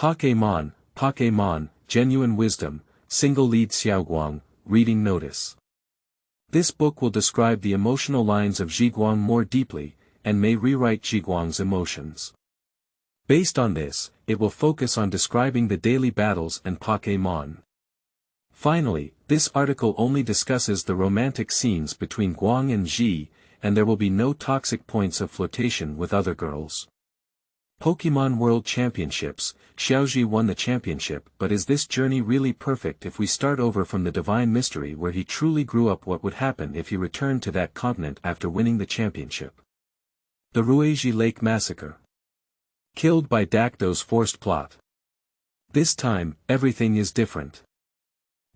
Pok É Mon, Genuine Wisdom, Single Lead Xiaoguang, Reading Notice. This book will describe the emotional lines of Zhiguang more deeply, and may rewrite Zhiguang's emotions. Based on this, it will focus on describing the daily battles and Pok É Mon. Finally, this article only discusses the romantic scenes between Guang and Zhi, and there will be no toxic points of flirtation with other girls. Pokemon World Championships, Xiaozhi won the championship, but is this journey really perfect if we start over from the divine mystery where he truly grew up? What would happen if he returned to that continent after winning the championship? The Ruizhi Lake Massacre. Killed by Dakdo's forced plot. This time, everything is different.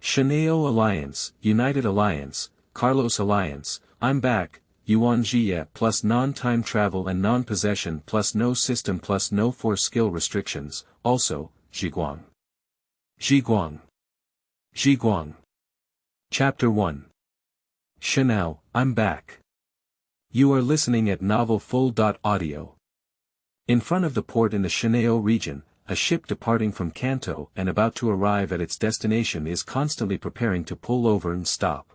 Shenao Alliance, United Alliance, Carlos Alliance, I'm back, Yuanjie plus non-time travel and non-possession plus no system plus no force skill restrictions, also, Zhiguang. Zhiguang. Zhiguang. Chapter 1. Shenao, I'm back. You are listening at Novel Full.audio. In front of the port in the Shenao region, a ship departing from Kanto and about to arrive at its destination is constantly preparing to pull over and stop.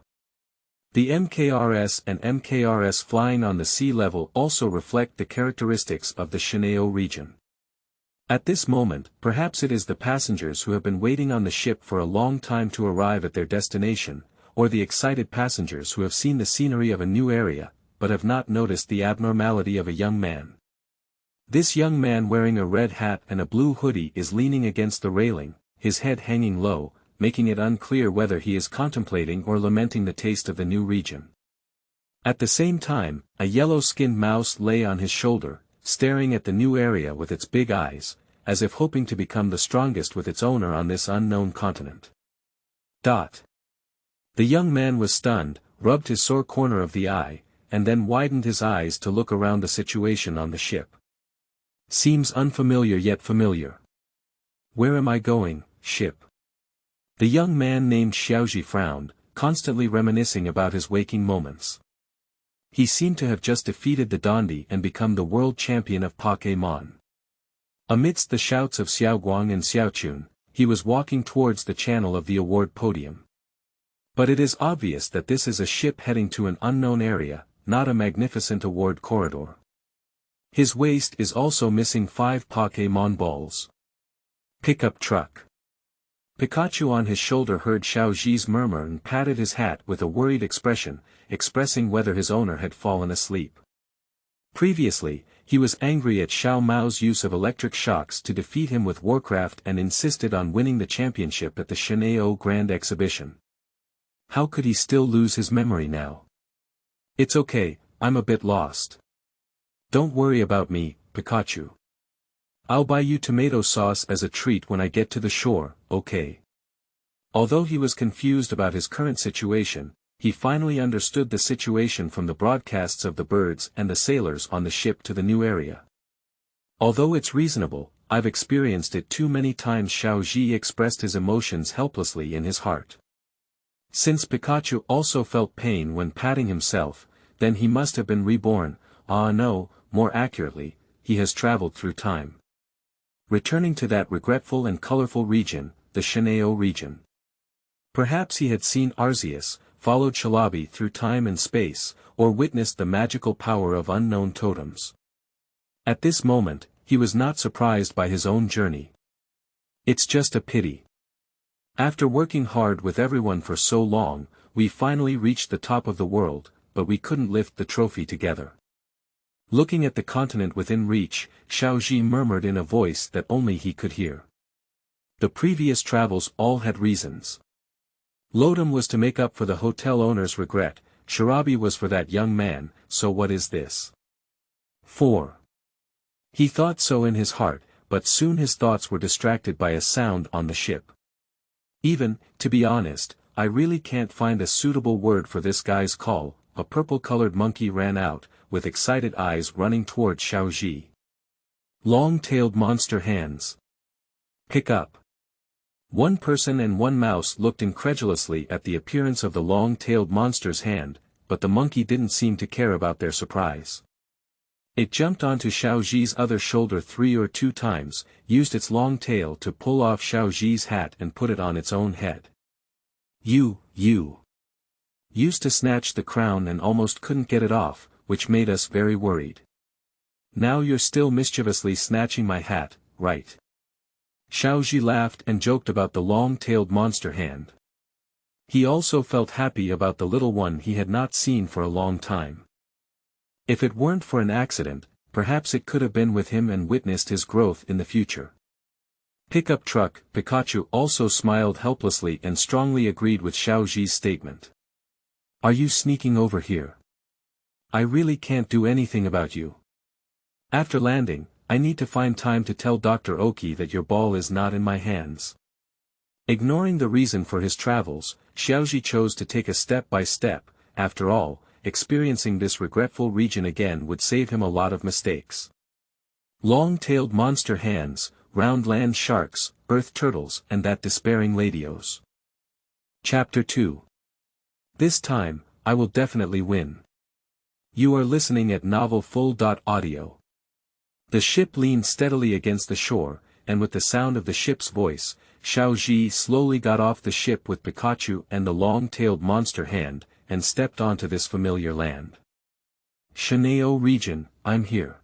The MKRS and MKRS flying on the sea level also reflect the characteristics of the Shenao region. At this moment, perhaps it is the passengers who have been waiting on the ship for a long time to arrive at their destination, or the excited passengers who have seen the scenery of a new area, but have not noticed the abnormality of a young man. This young man wearing a red hat and a blue hoodie is leaning against the railing, his head hanging low, making it unclear whether he is contemplating or lamenting the taste of the new region. At the same time, a yellow-skinned mouse lay on his shoulder, staring at the new area with its big eyes, as if hoping to become the strongest with its owner on this unknown continent. The young man was stunned, rubbed his sore corner of the eye, and then widened his eyes to look around the situation on the ship. Seems unfamiliar yet familiar. Where am I going, ship? The young man named Xiaozhi frowned, constantly reminiscing about his waking moments. He seemed to have just defeated the Dondi and become the world champion of Pok É Mon. Amidst the shouts of Xiaoguang and Xiaochun, he was walking towards the channel of the award podium. But it is obvious that this is a ship heading to an unknown area, not a magnificent award corridor. His waist is also missing 5 Pok É Mon balls. Pickup truck. Pikachu on his shoulder heard Xiaozhi's murmur and patted his hat with a worried expression, expressing whether his owner had fallen asleep. Previously, he was angry at Xiao Mao's use of electric shocks to defeat him with Warcraft and insisted on winning the championship at the Shenao Grand Exhibition. How could he still lose his memory now? It's okay, I'm a bit lost. Don't worry about me, Pikachu. I'll buy you tomato sauce as a treat when I get to the shore, okay? Although he was confused about his current situation, he finally understood the situation from the broadcasts of the birds and the sailors on the ship to the new area. Although it's reasonable, I've experienced it too many times. Xiaozhi expressed his emotions helplessly in his heart. Since Pikachu also felt pain when patting himself, then he must have been reborn. No, more accurately, he has traveled through time. Returning to that regretful and colorful region, the Shenao region. Perhaps he had seen Arceus, followed Shalabi through time and space, or witnessed the magical power of unknown totems. At this moment, he was not surprised by his own journey. It's just a pity. After working hard with everyone for so long, we finally reached the top of the world, but we couldn't lift the trophy together. Looking at the continent within reach, Xiaozhi murmured in a voice that only he could hear. The previous travels all had reasons. Lodum was to make up for the hotel owner's regret, Sharabi was for that young man, so what is this? 4. He thought so in his heart, but soon his thoughts were distracted by a sound on the ship. Even, to be honest, I really can't find a suitable word for this guy's call. A purple-colored monkey ran out, with excited eyes running toward Xiaozhi. Long-tailed monster hands. Pick up. One person and one mouse looked incredulously at the appearance of the long-tailed monster's hand, but the monkey didn't seem to care about their surprise. It jumped onto Xiaozhi's other shoulder 3 or 2 times, used its long tail to pull off Xiaozhi's hat and put it on its own head. You used to snatch the crown and almost couldn't get it off, which made us very worried. Now you're still mischievously snatching my hat, right? Xiaozhi laughed and joked about the long-tailed monster hand. He also felt happy about the little one he had not seen for a long time. If it weren't for an accident, perhaps it could have been with him and witnessed his growth in the future. Pickup truck, Pikachu also smiled helplessly and strongly agreed with Xiaozhi's statement. Are you sneaking over here? I really can't do anything about you. After landing, I need to find time to tell Dr. Oki that your ball is not in my hands. Ignoring the reason for his travels, Xiaozhi chose to take a step by step. After all, experiencing this regretful region again would save him a lot of mistakes. Long-tailed monster hands, round land sharks, earth turtles and that despairing Ladios. Chapter 2. This time, I will definitely win. You are listening at Novel Full.audio. The ship leaned steadily against the shore, and with the sound of the ship's voice, Xiaozhi slowly got off the ship with Pikachu and the long-tailed monster hand, and stepped onto this familiar land. Shenao region, I'm here.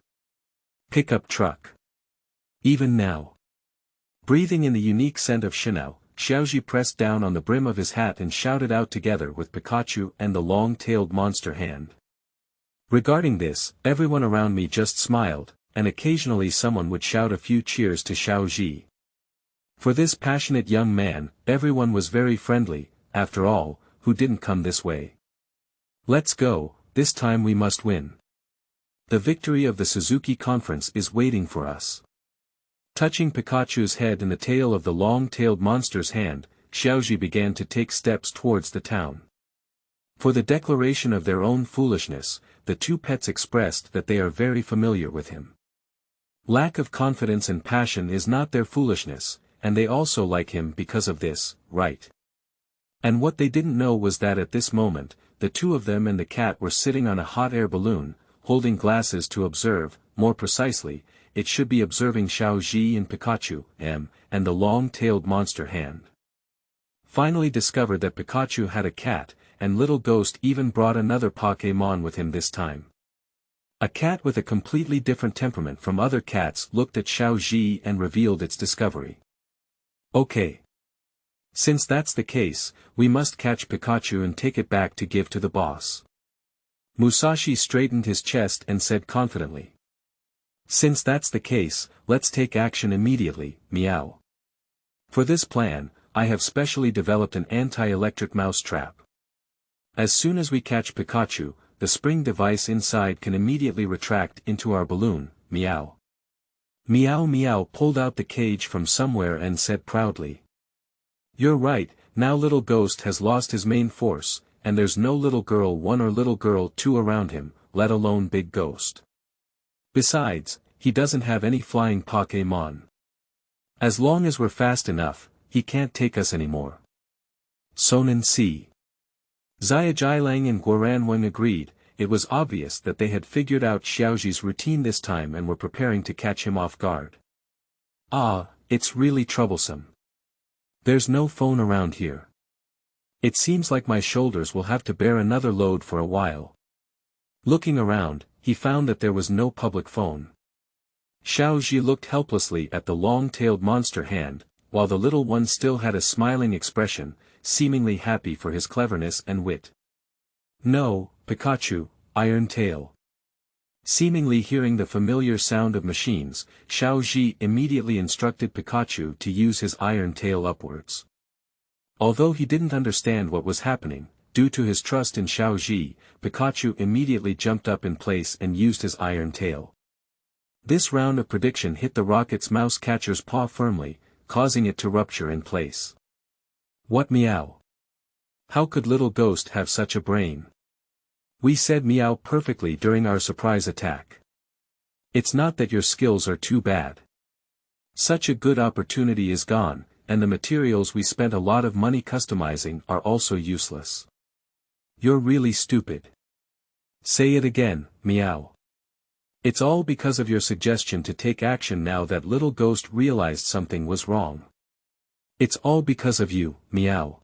Pickup truck. Even now. Breathing in the unique scent of Shenao, Xiaozhi pressed down on the brim of his hat and shouted out together with Pikachu and the long-tailed monster hand. Regarding this, everyone around me just smiled, and occasionally someone would shout a few cheers to Xiaozhi. For this passionate young man, everyone was very friendly, after all, who didn't come this way? Let's go, this time we must win. The victory of the Suzuki Conference is waiting for us. Touching Pikachu's head and the tail of the long-tailed monster's hand, Xiaozhi began to take steps towards the town. For the declaration of their own foolishness, the two pets expressed that they are very familiar with him. Lack of confidence and passion is not their foolishness, and they also like him because of this, right? And what they didn't know was that at this moment, the two of them and the cat were sitting on a hot air balloon, holding glasses to observe, more precisely, it should be observing Xiaozhi and Pikachu, and the long-tailed monster hand. Finally discovered that Pikachu had a cat, and Little Ghost even brought another Pok É Mon with him this time. A cat with a completely different temperament from other cats looked at Xiaozhi and revealed its discovery. Okay. Since that's the case, we must catch Pikachu and take it back to give to the boss. Musashi straightened his chest and said confidently. Since that's the case, let's take action immediately, meow. For this plan, I have specially developed an anti-electric mouse trap. As soon as we catch Pikachu, the spring device inside can immediately retract into our balloon, meow. Meow Meow pulled out the cage from somewhere and said proudly. You're right, now Little Ghost has lost his main force, and there's no Little Girl 1 or Little Girl 2 around him, let alone Big Ghost. Besides, he doesn't have any flying Pok É Mon. As long as we're fast enough, he can't take us anymore. Sonen Si. Xiaoguang and Guang agreed. It was obvious that they had figured out Xiaozhi's routine this time and were preparing to catch him off guard. Ah, it's really troublesome. There's no phone around here. It seems like my shoulders will have to bear another load for a while. Looking around, he found that there was no public phone. Xiaozhi looked helplessly at the long-tailed monster hand, while the little one still had a smiling expression, seemingly happy for his cleverness and wit. No, Pikachu, Iron Tail. Seemingly hearing the familiar sound of machines, Xiaozhi immediately instructed Pikachu to use his iron tail upwards. Although he didn't understand what was happening, due to his trust in Xiaozhi, Pikachu immediately jumped up in place and used his iron tail. This round of prediction hit the rocket's mouse catcher's paw firmly, causing it to rupture in place. What meow? How could Little Ghost have such a brain? We said meow perfectly during our surprise attack. It's not that your skills are too bad. Such a good opportunity is gone, and the materials we spent a lot of money customizing are also useless. You're really stupid. Say it again, meow. It's all because of your suggestion to take action now that little ghost realized something was wrong. It's all because of you, meow.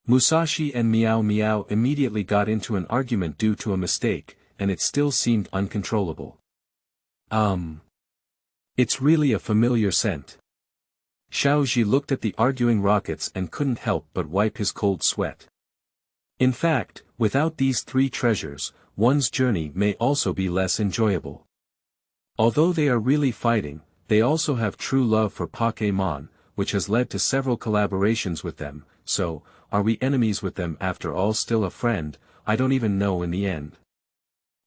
Musashi and Meow Meow immediately got into an argument due to a mistake, and it still seemed uncontrollable. It's really a familiar scent. Xiaozhi looked at the arguing rockets and couldn't help but wipe his cold sweat. In fact, without these three treasures, one's journey may also be less enjoyable. Although they are really fighting, they also have true love for Pok É Mon, which has led to several collaborations with them, so, are we enemies with them after all? Still a friend? I don't even know in the end.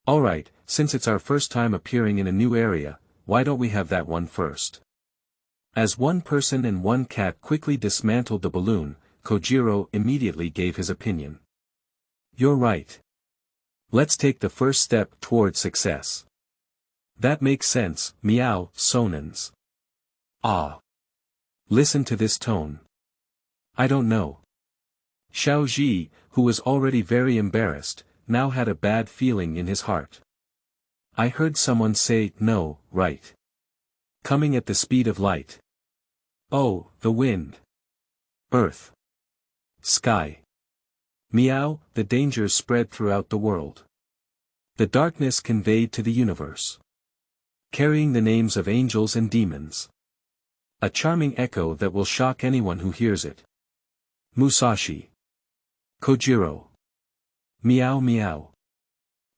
Alright, since it's our first time appearing in a new area, why don't we have that one first? As one person and one cat quickly dismantled the balloon, Kojiro immediately gave his opinion. You're right. Let's take the first step toward success. That makes sense, meow, sonins. Ah. Listen to this tone. I don't know. Xiaozhi, who was already very embarrassed, now had a bad feeling in his heart. I heard someone say, no, right. Coming at the speed of light. Oh, the wind. Earth. Sky. Meow, the dangers spread throughout the world. The darkness conveyed to the universe. Carrying the names of angels and demons. A charming echo that will shock anyone who hears it. Musashi. Kojiro. Meow Meow.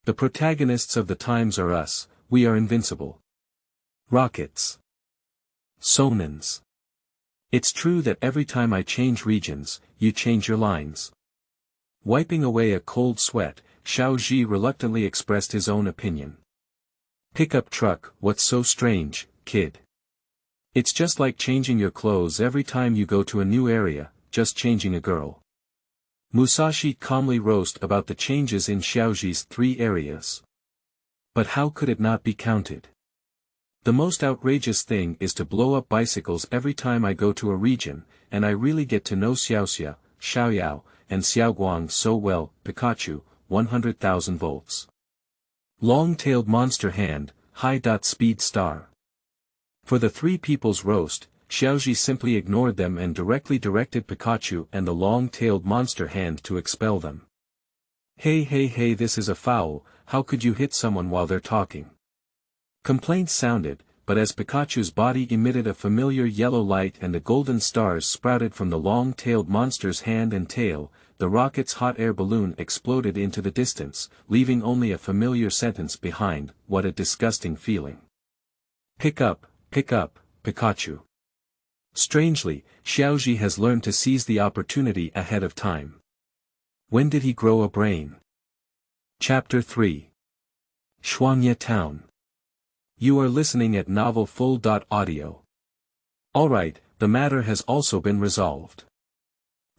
The protagonists of the times are us, we are invincible. Rockets. Sonins. It's true that every time I change regions, you change your lines. Wiping away a cold sweat, Xiaozhi reluctantly expressed his own opinion. Pickup truck, what's so strange, kid? It's just like changing your clothes every time you go to a new area, just changing a girl. Musashi calmly roasted about the changes in Xiaozhi's 3 areas. But how could it not be counted? The most outrageous thing is to blow up bicycles every time I go to a region, and I really get to know Xiaoxia, Xiaoyao, and Xiaoguang so well. Pikachu, 100,000 volts. Long-tailed monster hand, high-speed star. For the 3 people's roast, Xiaozhi simply ignored them and directly directed Pikachu and the long-tailed monster hand to expel them. Hey, this is a foul, how could you hit someone while they're talking? Complaints sounded, but as Pikachu's body emitted a familiar yellow light and the golden stars sprouted from the long-tailed monster's hand and tail, the rocket's hot air balloon exploded into the distance, leaving only a familiar sentence behind. What a disgusting feeling. Pick up, Pikachu. Strangely, Xiaozhi has learned to seize the opportunity ahead of time. When did he grow a brain? Chapter 3. Shuangye Town. You are listening at novelfull.audio. Alright, the matter has also been resolved.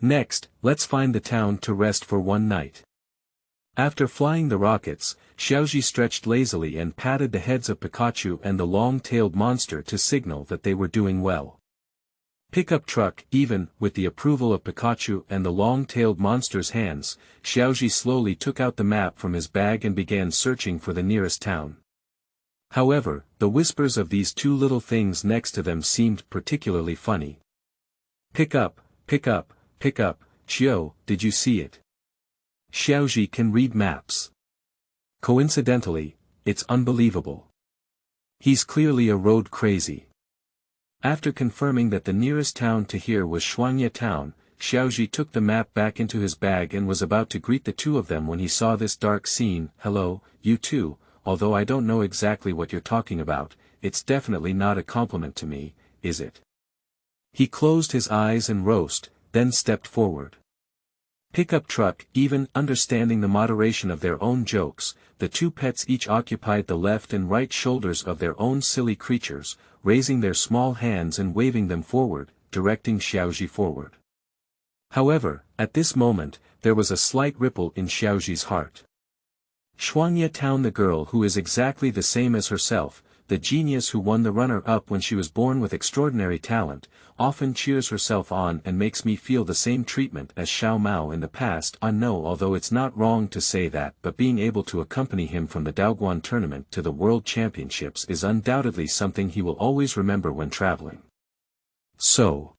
Next, let's find the town to rest for one night. After flying the rockets, Xiaozhi stretched lazily and patted the heads of Pikachu and the long-tailed monster to signal that they were doing well. Pickup truck, even with the approval of Pikachu and the long-tailed monster's hands, Xiaozhi slowly took out the map from his bag and began searching for the nearest town. However, the whispers of these 2 little things next to them seemed particularly funny. Pick up, Chio, did you see it? Xiaozhi can read maps. Coincidentally, it's unbelievable. He's clearly a road crazy. After confirming that the nearest town to here was Shuangye town, Xiaozhi took the map back into his bag and was about to greet the 2 of them when he saw this dark scene. Hello, you 2, although I don't know exactly what you're talking about, it's definitely not a compliment to me, is it? He closed his eyes and roast, then stepped forward. Pickup truck, even understanding the moderation of their own jokes, the 2 pets each occupied the left and right shoulders of their own silly creatures, raising their small hands and waving them forward, directing Xiaozhi forward. However, at this moment, there was a slight ripple in Xiaozhi's heart. Shuangye town, the girl who is exactly the same as herself, the genius who won the runner-up when she was born with extraordinary talent, often cheers herself on and makes me feel the same treatment as Xiao Mao in the past. I know, although it's not wrong to say that, but being able to accompany him from the Daoguan tournament to the World Championships is undoubtedly something he will always remember when traveling. So,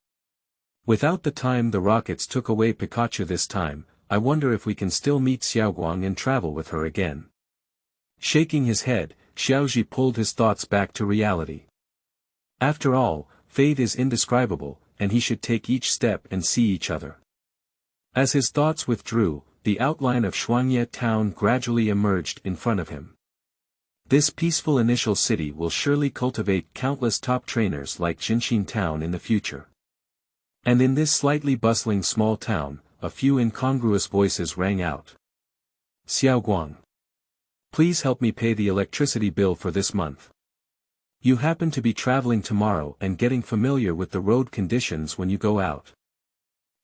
without the time the rockets took away Pikachu this time, I wonder if we can still meet Xiaoguang and travel with her again. Shaking his head, Xiaozhi pulled his thoughts back to reality. After all, fate is indescribable, and he should take each step and see each other. As his thoughts withdrew, the outline of Shuangye town gradually emerged in front of him. This peaceful initial city will surely cultivate countless top trainers like Jinshin town in the future. And in this slightly bustling small town, a few incongruous voices rang out. Xiaoguang. Please help me pay the electricity bill for this month. You happen to be traveling tomorrow and getting familiar with the road conditions when you go out.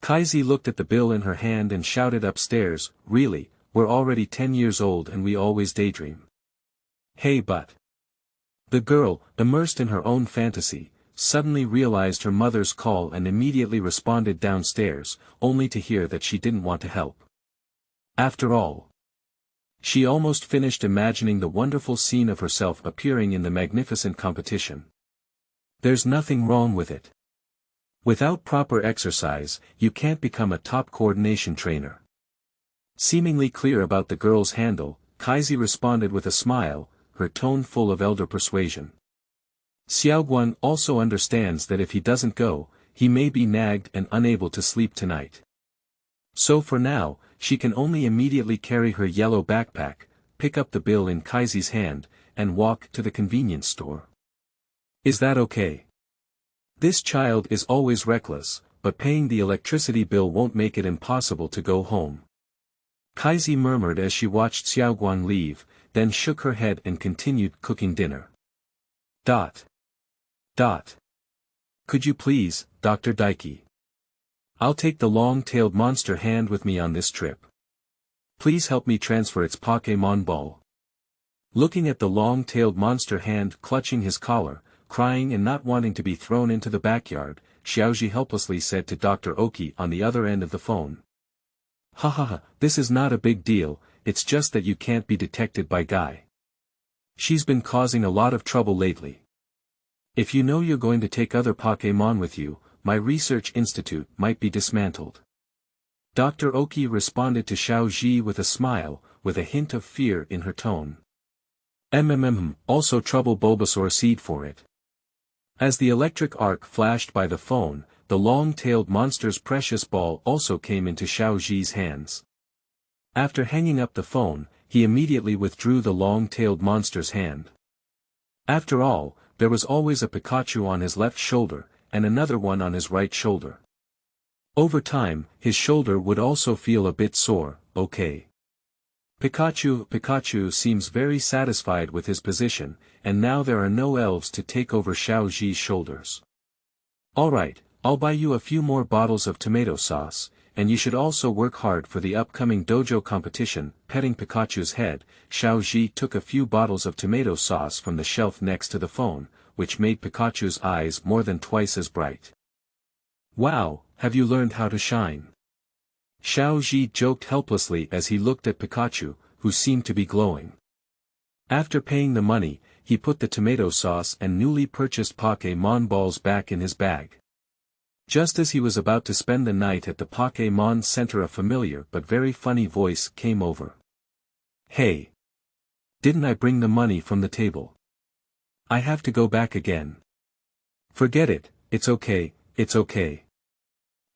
Kaisi looked at the bill in her hand and shouted upstairs, really, we're already 10 years old and we always daydream. Hey but. The girl, immersed in her own fantasy, suddenly realized her mother's call and immediately responded downstairs, only to hear that she didn't want to help. After all, she almost finished imagining the wonderful scene of herself appearing in the magnificent competition. There's nothing wrong with it. Without proper exercise, you can't become a top coordination trainer. Seemingly clear about the girl's handle, Kaisi responded with a smile, her tone full of elder persuasion. Xiaoguang also understands that if he doesn't go, he may be nagged and unable to sleep tonight. So for now, she can only immediately carry her yellow backpack, pick up the bill in Kaisi's hand, and walk to the convenience store. Is that okay? This child is always reckless, but paying the electricity bill won't make it impossible to go home. Kaisi murmured as she watched Xiaoguang leave, then shook her head and continued cooking dinner. Could you please, Dr. Daiki? I'll take the long-tailed monster hand with me on this trip. Please help me transfer its Pok É Mon ball. Looking at the long-tailed monster hand clutching his collar, crying and not wanting to be thrown into the backyard, Xiaozhi helplessly said to Dr. Oki on the other end of the phone. Ha, this is not a big deal, it's just that you can't be detected by Guy. She's been causing a lot of trouble lately. If you know you're going to take other Pok É Mon with you, my research institute might be dismantled. Dr. Oki responded to Xiaozhi with a smile, with a hint of fear in her tone. Also trouble Bulbasaur seed for it. As the electric arc flashed by the phone, the long-tailed monster's precious ball also came into Xiaozhi's hands. After hanging up the phone, he immediately withdrew the long-tailed monster's hand. After all, there was always a Pikachu on his left shoulder, and another one on his right shoulder. Over time, his shoulder would also feel a bit sore, okay. Pikachu seems very satisfied with his position, and now there are no elves to take over Xiaozhi's shoulders. Alright, I'll buy you a few more bottles of tomato sauce, and you should also work hard for the upcoming dojo competition. Petting Pikachu's head, Xiaozhi took a few bottles of tomato sauce from the shelf next to the phone, which made Pikachu's eyes more than twice as bright. Wow, have you learned how to shine? Xiaozhi joked helplessly as he looked at Pikachu, who seemed to be glowing. After paying the money, he put the tomato sauce and newly purchased Pok É Mon balls back in his bag. Just as he was about to spend the night at the Pok É Mon center, a familiar but very funny voice came over. Hey! Didn't I bring the money from the table? I have to go back again. Forget it, it's okay.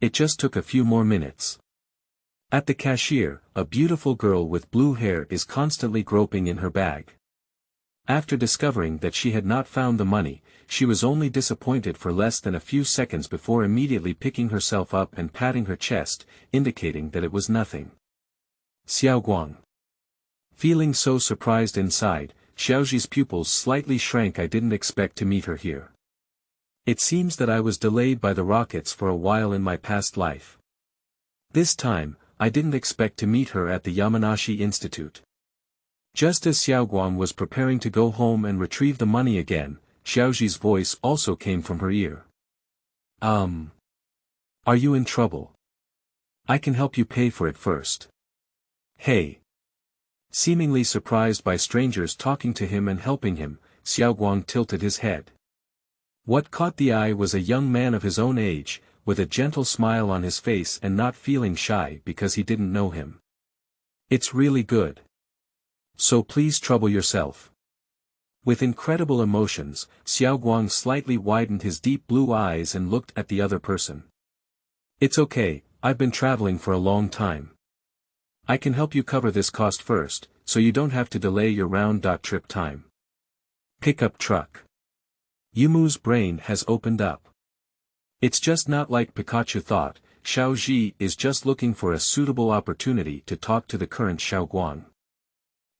It just took a few more minutes. At the cashier, a beautiful girl with blue hair is constantly groping in her bag. After discovering that she had not found the money, she was only disappointed for less than a few seconds before immediately picking herself up and patting her chest, indicating that it was nothing. Xiaoguang. Feeling so surprised inside, Xiaozhi's pupils slightly shrank. I didn't expect to meet her here. It seems that I was delayed by the rockets for a while in my past life. This time, I didn't expect to meet her at the Yamanashi Institute. Just as Xiaoguang was preparing to go home and retrieve the money again, Xiaozhi's voice also came from her ear. Are you in trouble? I can help you pay for it first. Hey. Seemingly surprised by strangers talking to him and helping him, Xiaoguang tilted his head. What caught the eye was a young man of his own age, with a gentle smile on his face and not feeling shy because he didn't know him. It's really good. So please trouble yourself. With incredible emotions, Xiaoguang slightly widened his deep blue eyes and looked at the other person. It's okay, I've been traveling for a long time. I can help you cover this cost first, so you don't have to delay your round-trip time. Pickup truck. Yumu's brain has opened up. It's just not like Pikachu thought. Xiaozhi is just looking for a suitable opportunity to talk to the current Xiaoguang.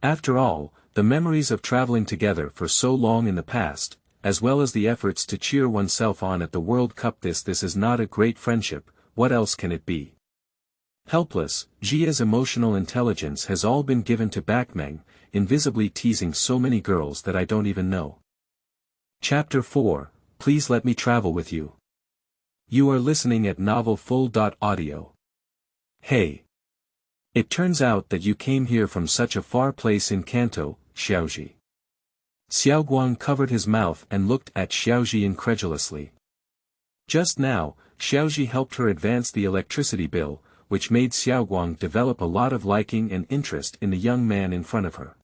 After all, the memories of traveling together for so long in the past, as well as the efforts to cheer oneself on at the World Cup, this is not a great friendship. What else can it be? Helpless, Jia's emotional intelligence has all been given to Bakmeng, invisibly teasing so many girls that I don't even know. Chapter 4, Please Let Me Travel With You. You are listening at Novel Full.audio. Hey. It turns out that you came here from such a far place in Kanto, Xiaozhi. Xiaoguang covered his mouth and looked at Xiaozhi incredulously. Just now, Xiaozhi helped her advance the electricity bill, which made Xiaoguang develop a lot of liking and interest in the young man in front of her.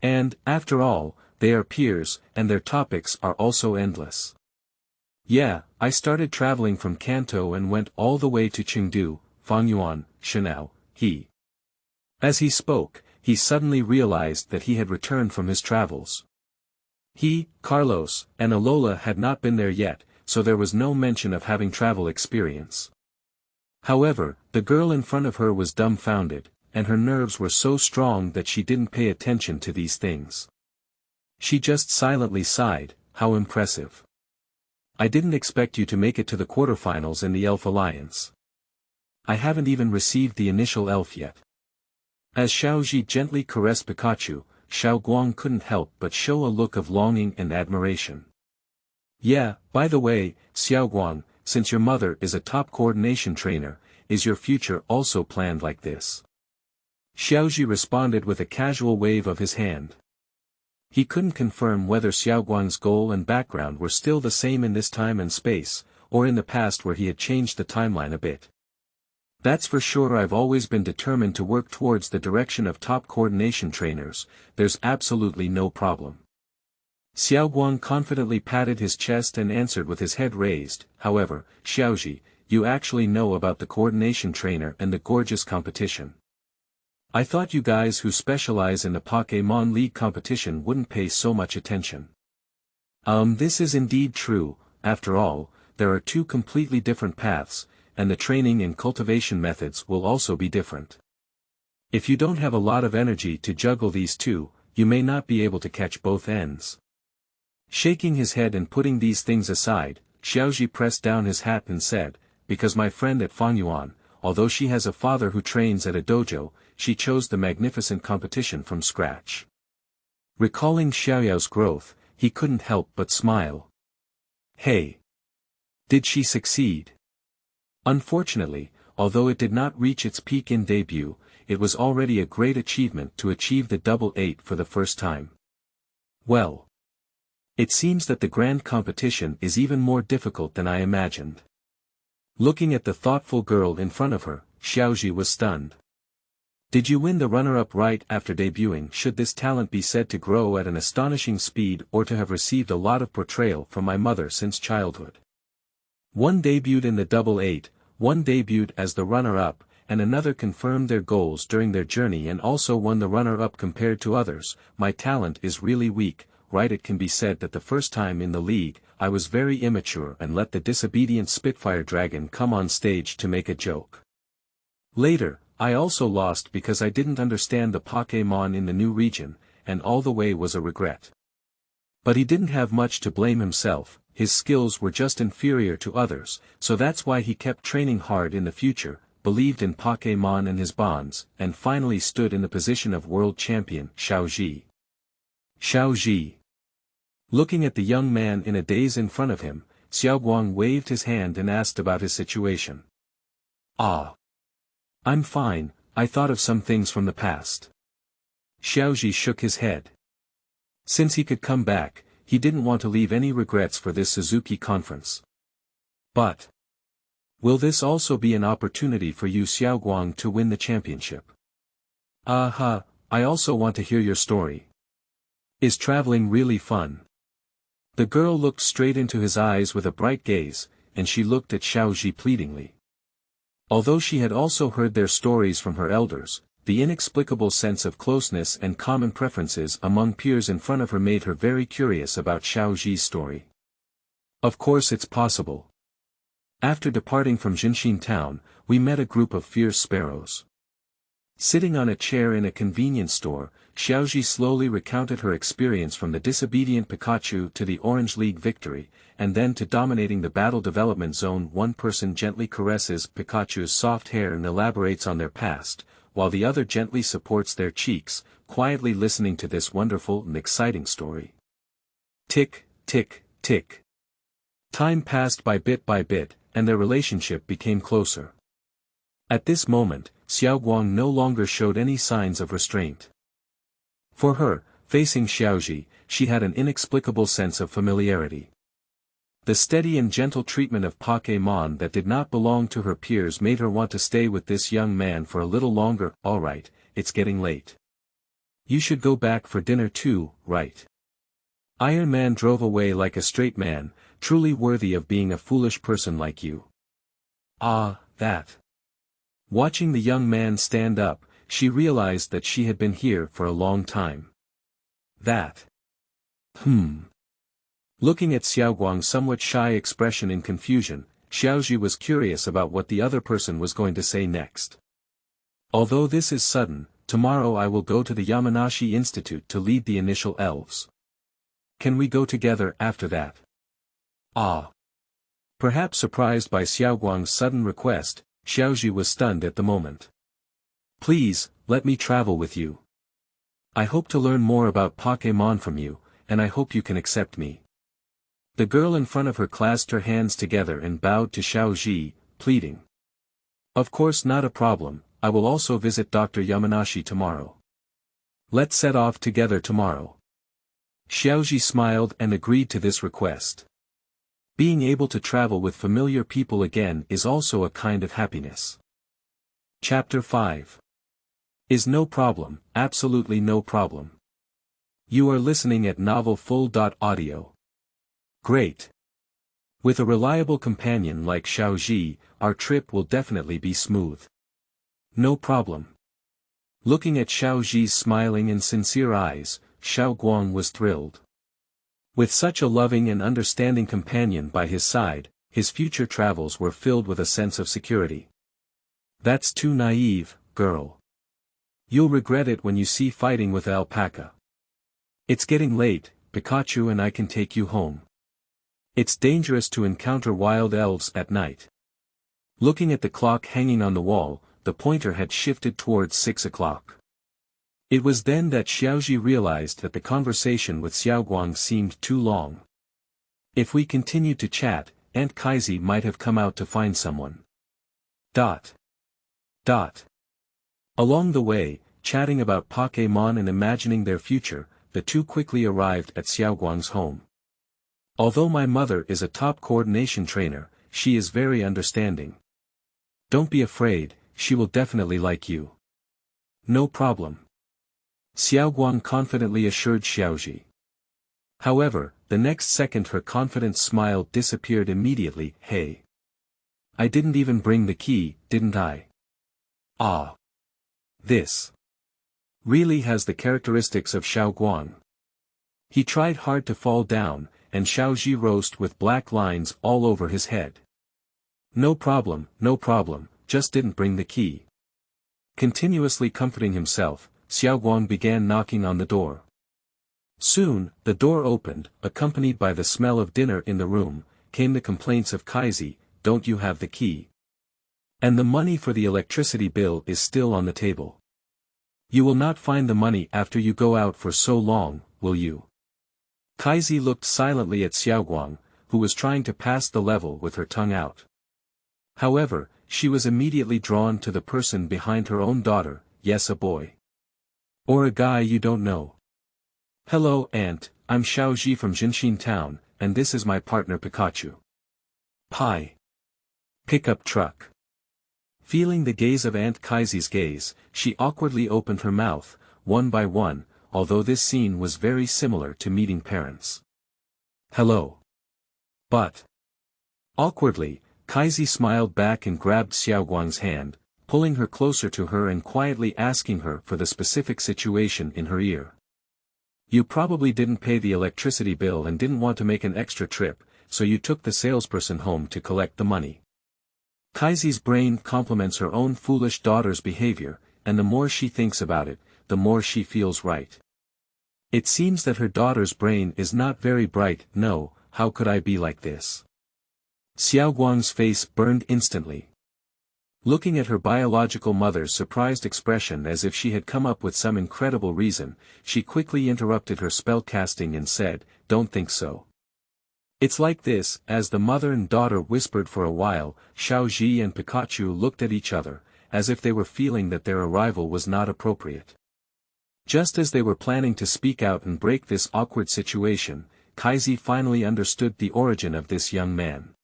And, after all, they are peers, and their topics are also endless. Yeah, I started traveling from Kanto and went all the way to Chengdu, Fangyuan, Shenao, he. As he spoke, he suddenly realized that he had returned from his travels. He, Carlos, and Alola had not been there yet, so there was no mention of having travel experience. However, the girl in front of her was dumbfounded, and her nerves were so strong that she didn't pay attention to these things. She just silently sighed, how impressive. I didn't expect you to make it to the quarterfinals in the Elf Alliance. I haven't even received the initial elf yet. As Xiaozhi gently caressed Pikachu, Xiaoguang couldn't help but show a look of longing and admiration. Yeah, by the way, Xiaoguang, since your mother is a top coordination trainer, is your future also planned like this? Xiaozhi responded with a casual wave of his hand. He couldn't confirm whether Xiaoguang's goal and background were still the same in this time and space, or in the past where he had changed the timeline a bit. That's for sure. I've always been determined to work towards the direction of top coordination trainers, there's absolutely no problem. Xiaoguang confidently patted his chest and answered with his head raised. However, Xiaozhi, you actually know about the coordination trainer and the gorgeous competition. I thought you guys who specialize in the Pok É Mon League competition wouldn't pay so much attention. This is indeed true. After all, there are two completely different paths, and the training and cultivation methods will also be different. If you don't have a lot of energy to juggle these two, you may not be able to catch both ends. Shaking his head and putting these things aside, Xiaozhi pressed down his hat and said, because my friend at Fangyuan, although she has a father who trains at a dojo, she chose the magnificent competition from scratch. Recalling Xiaoyao's growth, he couldn't help but smile. Hey! Did she succeed? Unfortunately, although it did not reach its peak in debut, it was already a great achievement to achieve the double 8 for the first time. Well. It seems that the grand competition is even more difficult than I imagined. Looking at the thoughtful girl in front of her, Xiaozhi was stunned. Did you win the runner-up right after debuting? Should this talent be said to grow at an astonishing speed or to have received a lot of portrayal from my mother since childhood? One debuted in the double 8, one debuted as the runner-up, and another confirmed their goals during their journey and also won the runner-up compared to others. My talent is really weak, right? It can be said that the first time in the league, I was very immature and let the disobedient Spitfire Dragon come on stage to make a joke. Later, I also lost because I didn't understand the Pok É Mon in the new region, and all the way was a regret. But he didn't have much to blame himself, his skills were just inferior to others, so that's why he kept training hard in the future. believed in Pok É Mon and his bonds, and finally stood in the position of world champion, Xiaozhi. Xiaozhi. Looking at the young man in a daze in front of him, Xiaoguang waved his hand and asked about his situation. Ah. I'm fine, I thought of some things from the past. Xiaozhi shook his head. Since he could come back, he didn't want to leave any regrets for this Suzuki conference. But will this also be an opportunity for you, Xiaoguang, to win the championship? I also want to hear your story. Is traveling really fun? The girl looked straight into his eyes with a bright gaze, and she looked at Xiaozhi pleadingly. Although she had also heard their stories from her elders, the inexplicable sense of closeness and common preferences among peers in front of her made her very curious about Xiaozhi's story. Of course it's possible. After departing from Jinshin town, we met a group of fierce sparrows. Sitting on a chair in a convenience store, Xiaozhi slowly recounted her experience from the disobedient Pikachu to the Orange League victory, and then to dominating the battle development zone. One person gently caresses Pikachu's soft hair and elaborates on their past, while the other gently supports their cheeks, quietly listening to this wonderful and exciting story. Tick, tick, tick. Time passed by bit, and their relationship became closer. At this moment, Xiaoguang no longer showed any signs of restraint. For her, facing Xiaozhi, she had an inexplicable sense of familiarity. The steady and gentle treatment of Pok É Mon that did not belong to her peers made her want to stay with this young man for a little longer. Alright, it's getting late. You should go back for dinner too, right? Iron Man drove away like a straight man, truly worthy of being a foolish person like you. Ah, that. Watching the young man stand up, she realized that she had been here for a long time. That. Looking at Xiaoguang's somewhat shy expression in confusion, Xiaozhi was curious about what the other person was going to say next. Although this is sudden, tomorrow I will go to the Yamanashi Institute to lead the initial elves. Can we go together after that? Ah. Perhaps surprised by Xiaoguang's sudden request, Xiaozhi was stunned at the moment. Please, let me travel with you. I hope to learn more about Pok É Mon from you, and I hope you can accept me. The girl in front of her clasped her hands together and bowed to Xiaozhi, pleading. Of course, not a problem, I will also visit Dr. Yamanashi tomorrow. Let's set off together tomorrow. Xiaozhi smiled and agreed to this request. Being able to travel with familiar people again is also a kind of happiness. Chapter 5. Is no problem, absolutely no problem. You are listening at Novel Full.audio. Great. With a reliable companion like Xiaozhi, our trip will definitely be smooth. No problem. Looking at Xiaozhi's smiling and sincere eyes, Xiaoguang was thrilled. With such a loving and understanding companion by his side, his future travels were filled with a sense of security. That's too naive, girl. You'll regret it when you see fighting with alpaca. It's getting late, Pikachu and I can take you home. It's dangerous to encounter wild elves at night. Looking at the clock hanging on the wall, the pointer had shifted towards 6 o'clock. It was then that Xiaozhi realized that the conversation with Xiaoguang seemed too long. If we continued to chat, Aunt Kaizi might have come out to find someone. Along the way, chatting about Pok É Mon and imagining their future, the two quickly arrived at Xiaoguang's home. Although my mother is a top coordination trainer, she is very understanding. Don't be afraid, she will definitely like you. No problem. Xiaoguang confidently assured Xiaozhi. However, the next second her confident smile disappeared immediately. Hey. I didn't even bring the key, didn't I? Ah. This really has the characteristics of Xiaoguang. He tried hard to fall down, and Xiaozhi rose with black lines all over his head. No problem, just didn't bring the key. Continuously comforting himself, Xiaoguang began knocking on the door. Soon, the door opened, accompanied by the smell of dinner in the room, came the complaints of Kaizi, don't you have the key? And the money for the electricity bill is still on the table. You will not find the money after you go out for so long, will you? Kaizi looked silently at Xiaoguang, who was trying to pass the level with her tongue out. However, she was immediately drawn to the person behind her own daughter. Yes, a boy. Or a guy you don't know. Hello, Aunt, I'm Xiaozhi from Jinshin Town, and this is my partner Pikachu. Pi. Pickup truck. Feeling the gaze of Aunt Kaizi's gaze, she awkwardly opened her mouth, one by one, although this scene was very similar to meeting parents. Hello. But. Awkwardly, Kaizi smiled back and grabbed Xiaoguang's hand, pulling her closer to her and quietly asking her for the specific situation in her ear. You probably didn't pay the electricity bill and didn't want to make an extra trip, so you took the salesperson home to collect the money. Kaizi's brain compliments her own foolish daughter's behavior, and the more she thinks about it, the more she feels right. It seems that her daughter's brain is not very bright. No, how could I be like this? Xiaoguang's face burned instantly. Looking at her biological mother's surprised expression as if she had come up with some incredible reason, she quickly interrupted her spellcasting and said, "Don't think so. It's like this." As the mother and daughter whispered for a while, Xiaozhi and Pikachu looked at each other, as if they were feeling that their arrival was not appropriate. Just as they were planning to speak out and break this awkward situation, Kaizi finally understood the origin of this young man.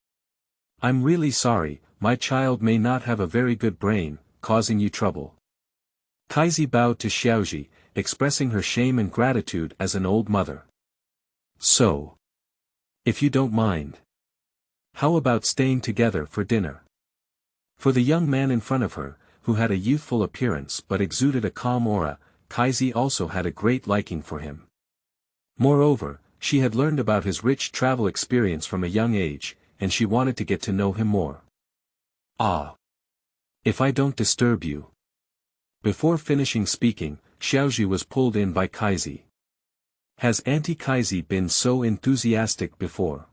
I'm really sorry, my child may not have a very good brain, causing you trouble. Kaizi bowed to Xiaozhi, expressing her shame and gratitude as an old mother. So. If you don't mind. How about staying together for dinner? For the young man in front of her, who had a youthful appearance but exuded a calm aura, Kaizi also had a great liking for him. Moreover, she had learned about his rich travel experience from a young age, and she wanted to get to know him more. Ah. If I don't disturb you. Before finishing speaking, Xiaozhi was pulled in by Kaizi. Has Auntie Kaizi been so enthusiastic before?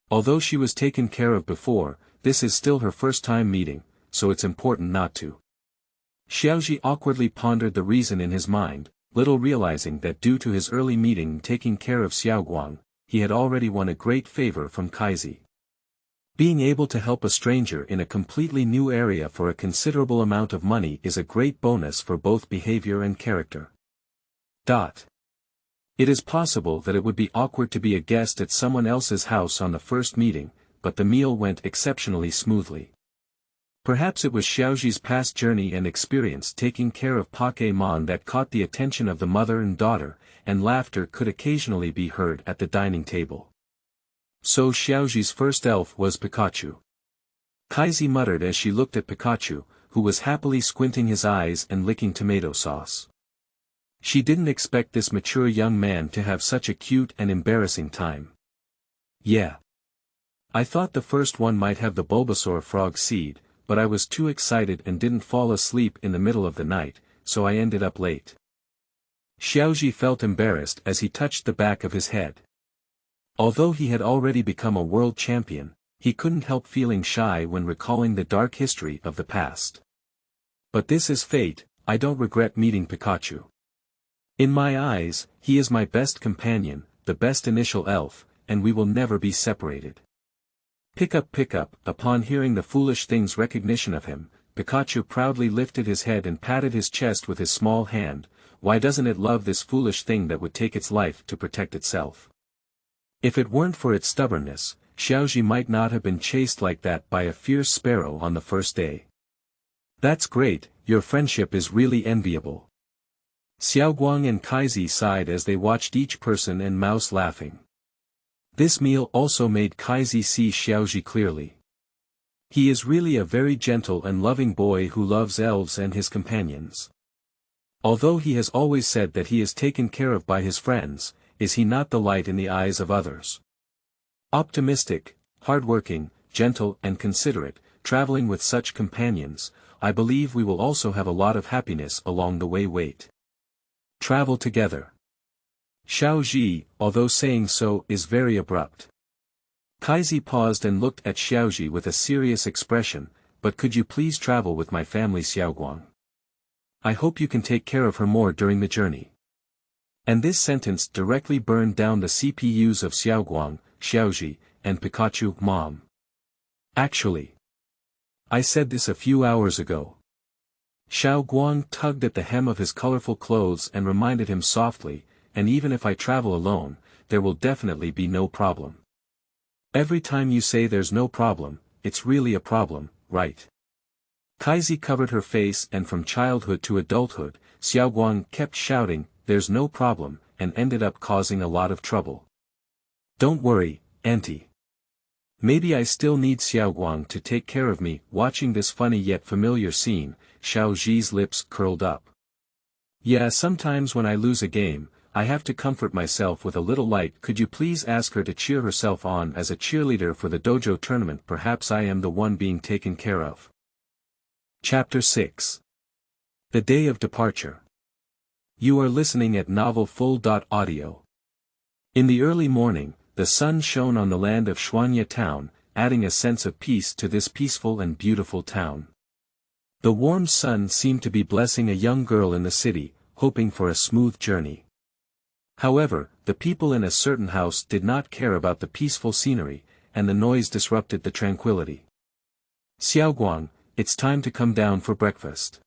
Although she was taken care of before, this is still her first time meeting, so it's important not to. Xiaozhi awkwardly pondered the reason in his mind, little realizing that due to his early meeting taking care of Xiaoguang, he had already won a great favor from Kaizi. Being able to help a stranger in a completely new area for a considerable amount of money is a great bonus for both behavior and character. It is possible that it would be awkward to be a guest at someone else's house on the first meeting, but the meal went exceptionally smoothly. Perhaps it was Xiaozhi's past journey and experience taking care of Pok É Mon that caught the attention of the mother and daughter, and laughter could occasionally be heard at the dining table. So Xiaozhi's first elf was Pikachu. Kaizi muttered as she looked at Pikachu, who was happily squinting his eyes and licking tomato sauce. She didn't expect this mature young man to have such a cute and embarrassing time. Yeah. I thought the first one might have the Bulbasaur frog seed, but I was too excited and didn't fall asleep in the middle of the night, so I ended up late. Xiaozhi felt embarrassed as he touched the back of his head. Although he had already become a world champion, he couldn't help feeling shy when recalling the dark history of the past. But this is fate. I don't regret meeting Pikachu. In my eyes, he is my best companion, the best initial elf, and we will never be separated. Pick up. Upon hearing the foolish thing's recognition of him, Pikachu proudly lifted his head and patted his chest with his small hand. Why doesn't it love this foolish thing that would take its life to protect itself? If it weren't for its stubbornness, Xiaozhi might not have been chased like that by a fierce sparrow on the first day. That's great, your friendship is really enviable. Xiaoguang and Kaizi sighed as they watched each person and mouse laughing. This meal also made Kaizi see Xiaozhi clearly. He is really a very gentle and loving boy who loves elves and his companions. Although he has always said that he is taken care of by his friends, is he not the light in the eyes of others? Optimistic, hardworking, gentle and considerate, traveling with such companions, I believe we will also have a lot of happiness along the way. Travel together. Xiaozhi, although saying so, is very abrupt. Kaizi paused and looked at Xiaozhi with a serious expression, but could you please travel with my family Xiaoguang? I hope you can take care of her more during the journey. And this sentence directly burned down the CPUs of Xiaoguang, Xiaozhi, and Pikachu, Mom. Actually, I said this a few hours ago. Xiaoguang tugged at the hem of his colorful clothes and reminded him softly, and even if I travel alone, there will definitely be no problem. Every time you say there's no problem, it's really a problem, right? Kaizi covered her face, and from childhood to adulthood, Xiaoguang kept shouting, "There's no problem," and ended up causing a lot of trouble. Don't worry, Auntie. Maybe I still need Xiaoguang to take care of me. Watching this funny yet familiar scene, Xiaozhi's lips curled up. Yeah, sometimes when I lose a game, I have to comfort myself with a little light. Could you please ask her to cheer herself on as a cheerleader for the dojo tournament? Perhaps I am the one being taken care of. Chapter 6. The Day of Departure. You are listening at Novel Full. Audio. In the early morning, the sun shone on the land of Shuangye town, adding a sense of peace to this peaceful and beautiful town. The warm sun seemed to be blessing a young girl in the city, hoping for a smooth journey. However, the people in a certain house did not care about the peaceful scenery, and the noise disrupted the tranquility. Xiaoguang, it's time to come down for breakfast.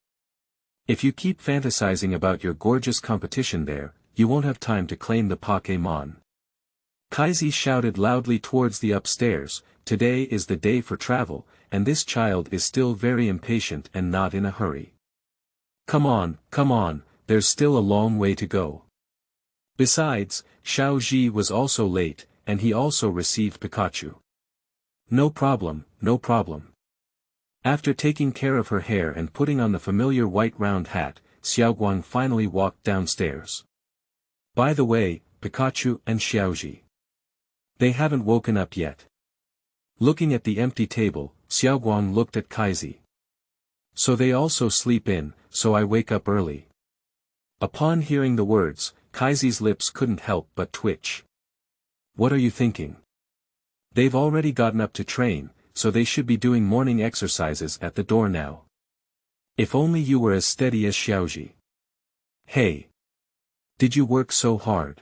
If you keep fantasizing about your gorgeous competition there, you won't have time to claim the Pok É Mon. Kaizi shouted loudly towards the upstairs. Today is the day for travel, and this child is still very impatient and not in a hurry. Come on, there's still a long way to go. Besides, Xiaozhi was also late, and he also received Pikachu. No problem. After taking care of her hair and putting on the familiar white round hat, Xiaoguang finally walked downstairs. By the way, Pikachu and Xiaozhi. They haven't woken up yet. Looking at the empty table, Xiaoguang looked at Kaizi. So they also sleep in, so I wake up early. Upon hearing the words, Kaizi's lips couldn't help but twitch. What are you thinking? They've already gotten up to train, so they should be doing morning exercises at the door now. If only you were as steady as Xiaozhi. Hey! Did you work so hard?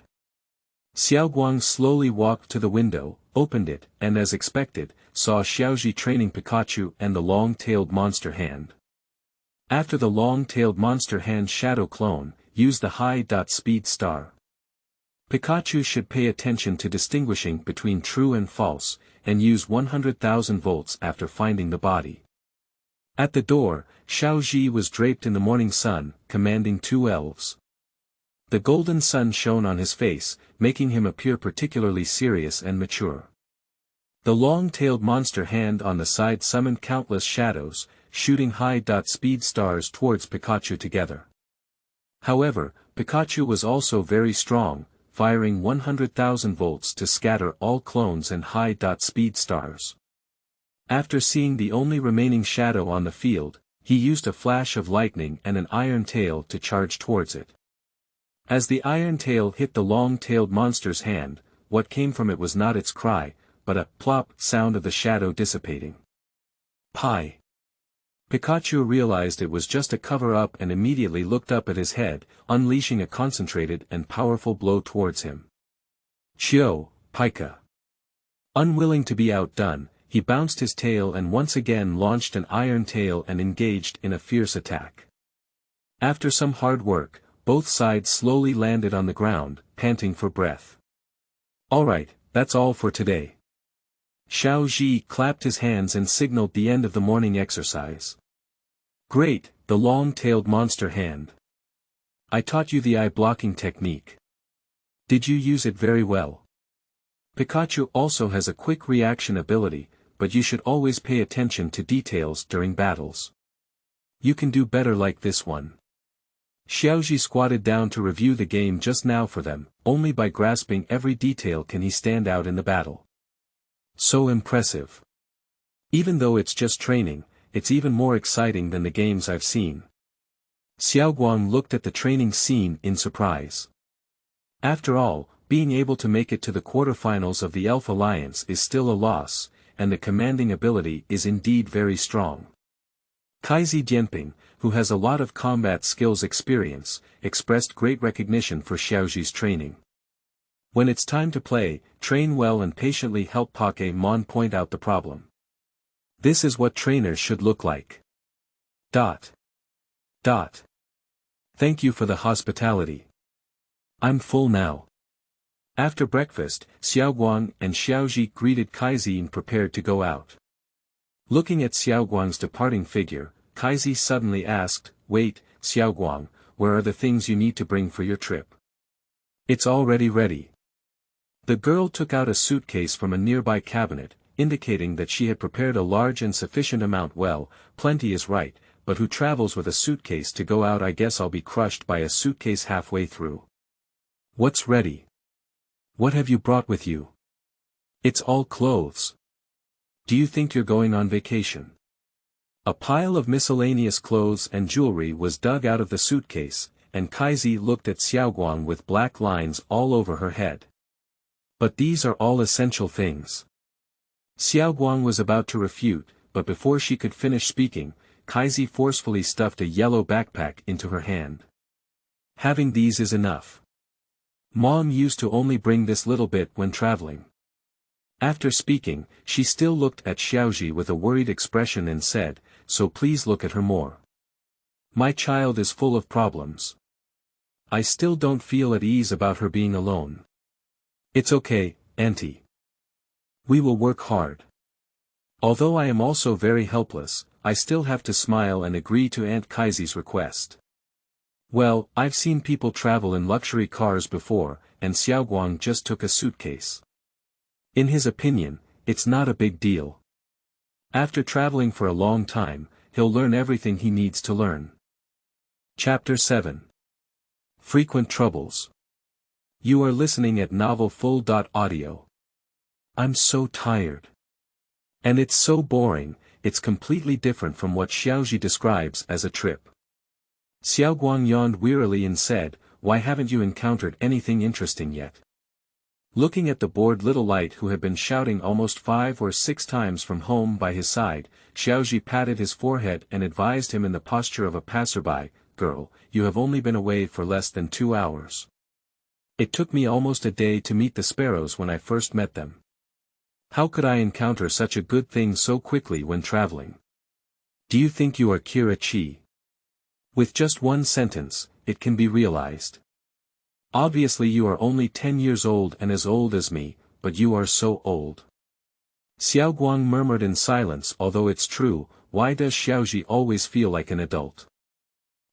Xiaoguang slowly walked to the window, opened it, and as expected, saw Xiaozhi training Pikachu and the long-tailed monster hand. After the long-tailed monster hand shadow clone, use the high-speed star. Pikachu should pay attention to distinguishing between true and false, and use 100,000 volts after finding the body. At the door, Xiaozhi was draped in the morning sun, commanding two elves. The golden sun shone on his face, making him appear particularly serious and mature. The long-tailed monster hand on the side summoned countless shadows, shooting high-speed stars towards Pikachu together. However, Pikachu was also very strong, firing 100,000 volts to scatter all clones and high-speed stars. After seeing the only remaining shadow on the field, he used a flash of lightning and an iron tail to charge towards it. As the iron tail hit the long-tailed monster's hand, what came from it was not its cry, but a plop sound of the shadow dissipating. Pie. Pikachu realized it was just a cover-up and immediately looked up at his head, unleashing a concentrated and powerful blow towards him. Chio, Pika. Unwilling to be outdone, he bounced his tail and once again launched an iron tail and engaged in a fierce attack. After some hard work, both sides slowly landed on the ground, panting for breath. Alright, that's all for today. Xiaozhi clapped his hands and signaled the end of the morning exercise. Great, the long-tailed monster hand. I taught you the eye blocking technique. Did you use it very well? Pikachu also has a quick reaction ability, but you should always pay attention to details during battles. You can do better like this one. Xiaozhi squatted down to review the game just now for them. Only by grasping every detail can he stand out in the battle. So impressive. Even though it's just training, it's even more exciting than the games I've seen. Xiaoguang looked at the training scene in surprise. After all, being able to make it to the quarterfinals of the Elf Alliance is still a loss, and the commanding ability is indeed very strong. Kaizi Dianping, who has a lot of combat skills experience, expressed great recognition for Xiaozhi's training. When it's time to play, train well and patiently help Pok É Mon point out the problem. This is what trainers should look like. Thank you for the hospitality. I'm full now. After breakfast, Xiaoguang and Xiaozhi greeted Kaizi and prepared to go out. Looking at Xiaoguang's departing figure, Kaizi suddenly asked, "Wait, Xiaoguang, where are the things you need to bring for your trip?" "It's already ready." The girl took out a suitcase from a nearby cabinet, indicating that she had prepared a large and sufficient amount. "Well, plenty is right, but who travels with a suitcase to go out? I guess I'll be crushed by a suitcase halfway through." "What's ready? What have you brought with you?" "It's all clothes." "Do you think you're going on vacation?" A pile of miscellaneous clothes and jewelry was dug out of the suitcase, and Kaizi looked at Xiaoguang with black lines all over her head. "But these are all essential things." Xiaoguang was about to refute, but before she could finish speaking, Kaizi forcefully stuffed a yellow backpack into her hand. "Having these is enough. Mom used to only bring this little bit when traveling." After speaking, she still looked at Xiaozhi with a worried expression and said, "So please look at her more. My child is full of problems. I still don't feel at ease about her being alone." "It's okay, Auntie. We will work hard. Although I am also very helpless, I still have to smile and agree to Aunt Kaizi's request." "Well, I've seen people travel in luxury cars before, and Xiaoguang just took a suitcase. In his opinion, it's not a big deal. After traveling for a long time, he'll learn everything he needs to learn." Chapter 7. Frequent Troubles. You are listening at Novel Full.audio. I'm so tired. And it's so boring, it's completely different from what Xiaozhi describes as a trip. Xiaoguang yawned wearily and said, "Why haven't you encountered anything interesting yet?" Looking at the bored little light who had been shouting almost 5 or 6 times from home by his side, Xiaozhi patted his forehead and advised him in the posture of a passerby, "Girl, you have only been away for less than 2 hours. It took me almost a day to meet the sparrows when I first met them. How could I encounter such a good thing so quickly when traveling? Do you think you are Kira Chi? With just one sentence, it can be realized. Obviously you are only 10 years old and as old as me, but you are so old." Xiaoguang murmured in silence. Although it's true, why does Xiaozhi always feel like an adult?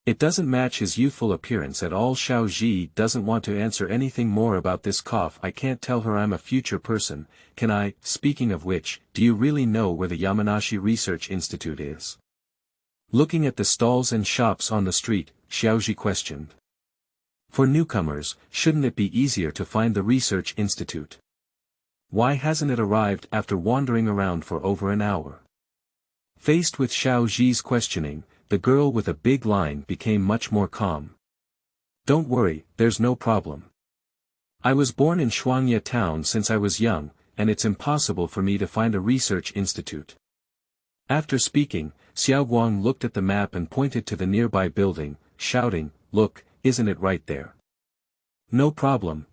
It doesn't match his youthful appearance at all. Xiaozhi doesn't want to answer anything more about this cough. "I can't tell her I'm a future person, can I? Speaking of which, do you really know where the Yamanashi Research Institute is?" Looking at the stalls and shops on the street, Xiaozhi questioned. "For newcomers, shouldn't it be easier to find the research institute? Why hasn't it arrived after wandering around for over an hour?" Faced with Xiaozhi's questioning, the girl with a big line became much more calm. "Don't worry, there's no problem. I was born in Shuangye town since I was young, and it's impossible for me to find a research institute." After speaking, Xiaoguang looked at the map and pointed to the nearby building, shouting, "Look, isn't it right there?" No problem."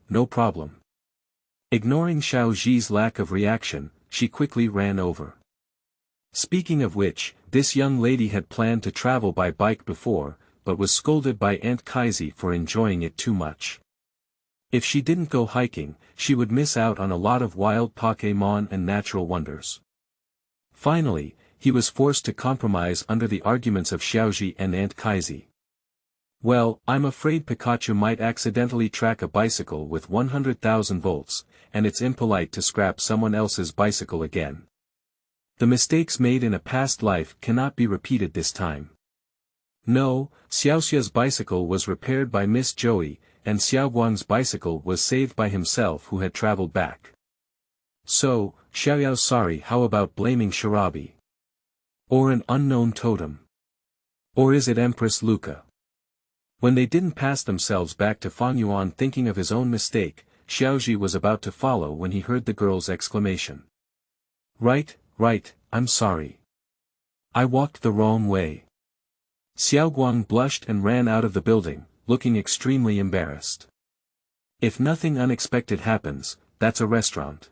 Ignoring Xiaozhi's lack of reaction, she quickly ran over. Speaking of which, this young lady had planned to travel by bike before, but was scolded by Aunt Kaizi for enjoying it too much. If she didn't go hiking, she would miss out on a lot of wild Pok É Mon and natural wonders. Finally, he was forced to compromise under the arguments of Xiaozhi and Aunt Kaizi. "Well, I'm afraid Pikachu might accidentally track a bicycle with 100,000 volts, and it's impolite to scrap someone else's bicycle again. The mistakes made in a past life cannot be repeated this time." No, Xiaoxia's bicycle was repaired by Miss Joey, and Xiaoguang's bicycle was saved by himself who had traveled back. So, Xiaoyao's sorry. How about blaming Shirabi? Or an unknown totem? Or is it Empress Luca? When they didn't pass themselves back to Fangyuan thinking of his own mistake, Xiaozhi was about to follow when he heard the girl's exclamation. Right, I'm sorry. I walked the wrong way." Xiaoguang blushed and ran out of the building, looking extremely embarrassed. If nothing unexpected happens, that's a restaurant.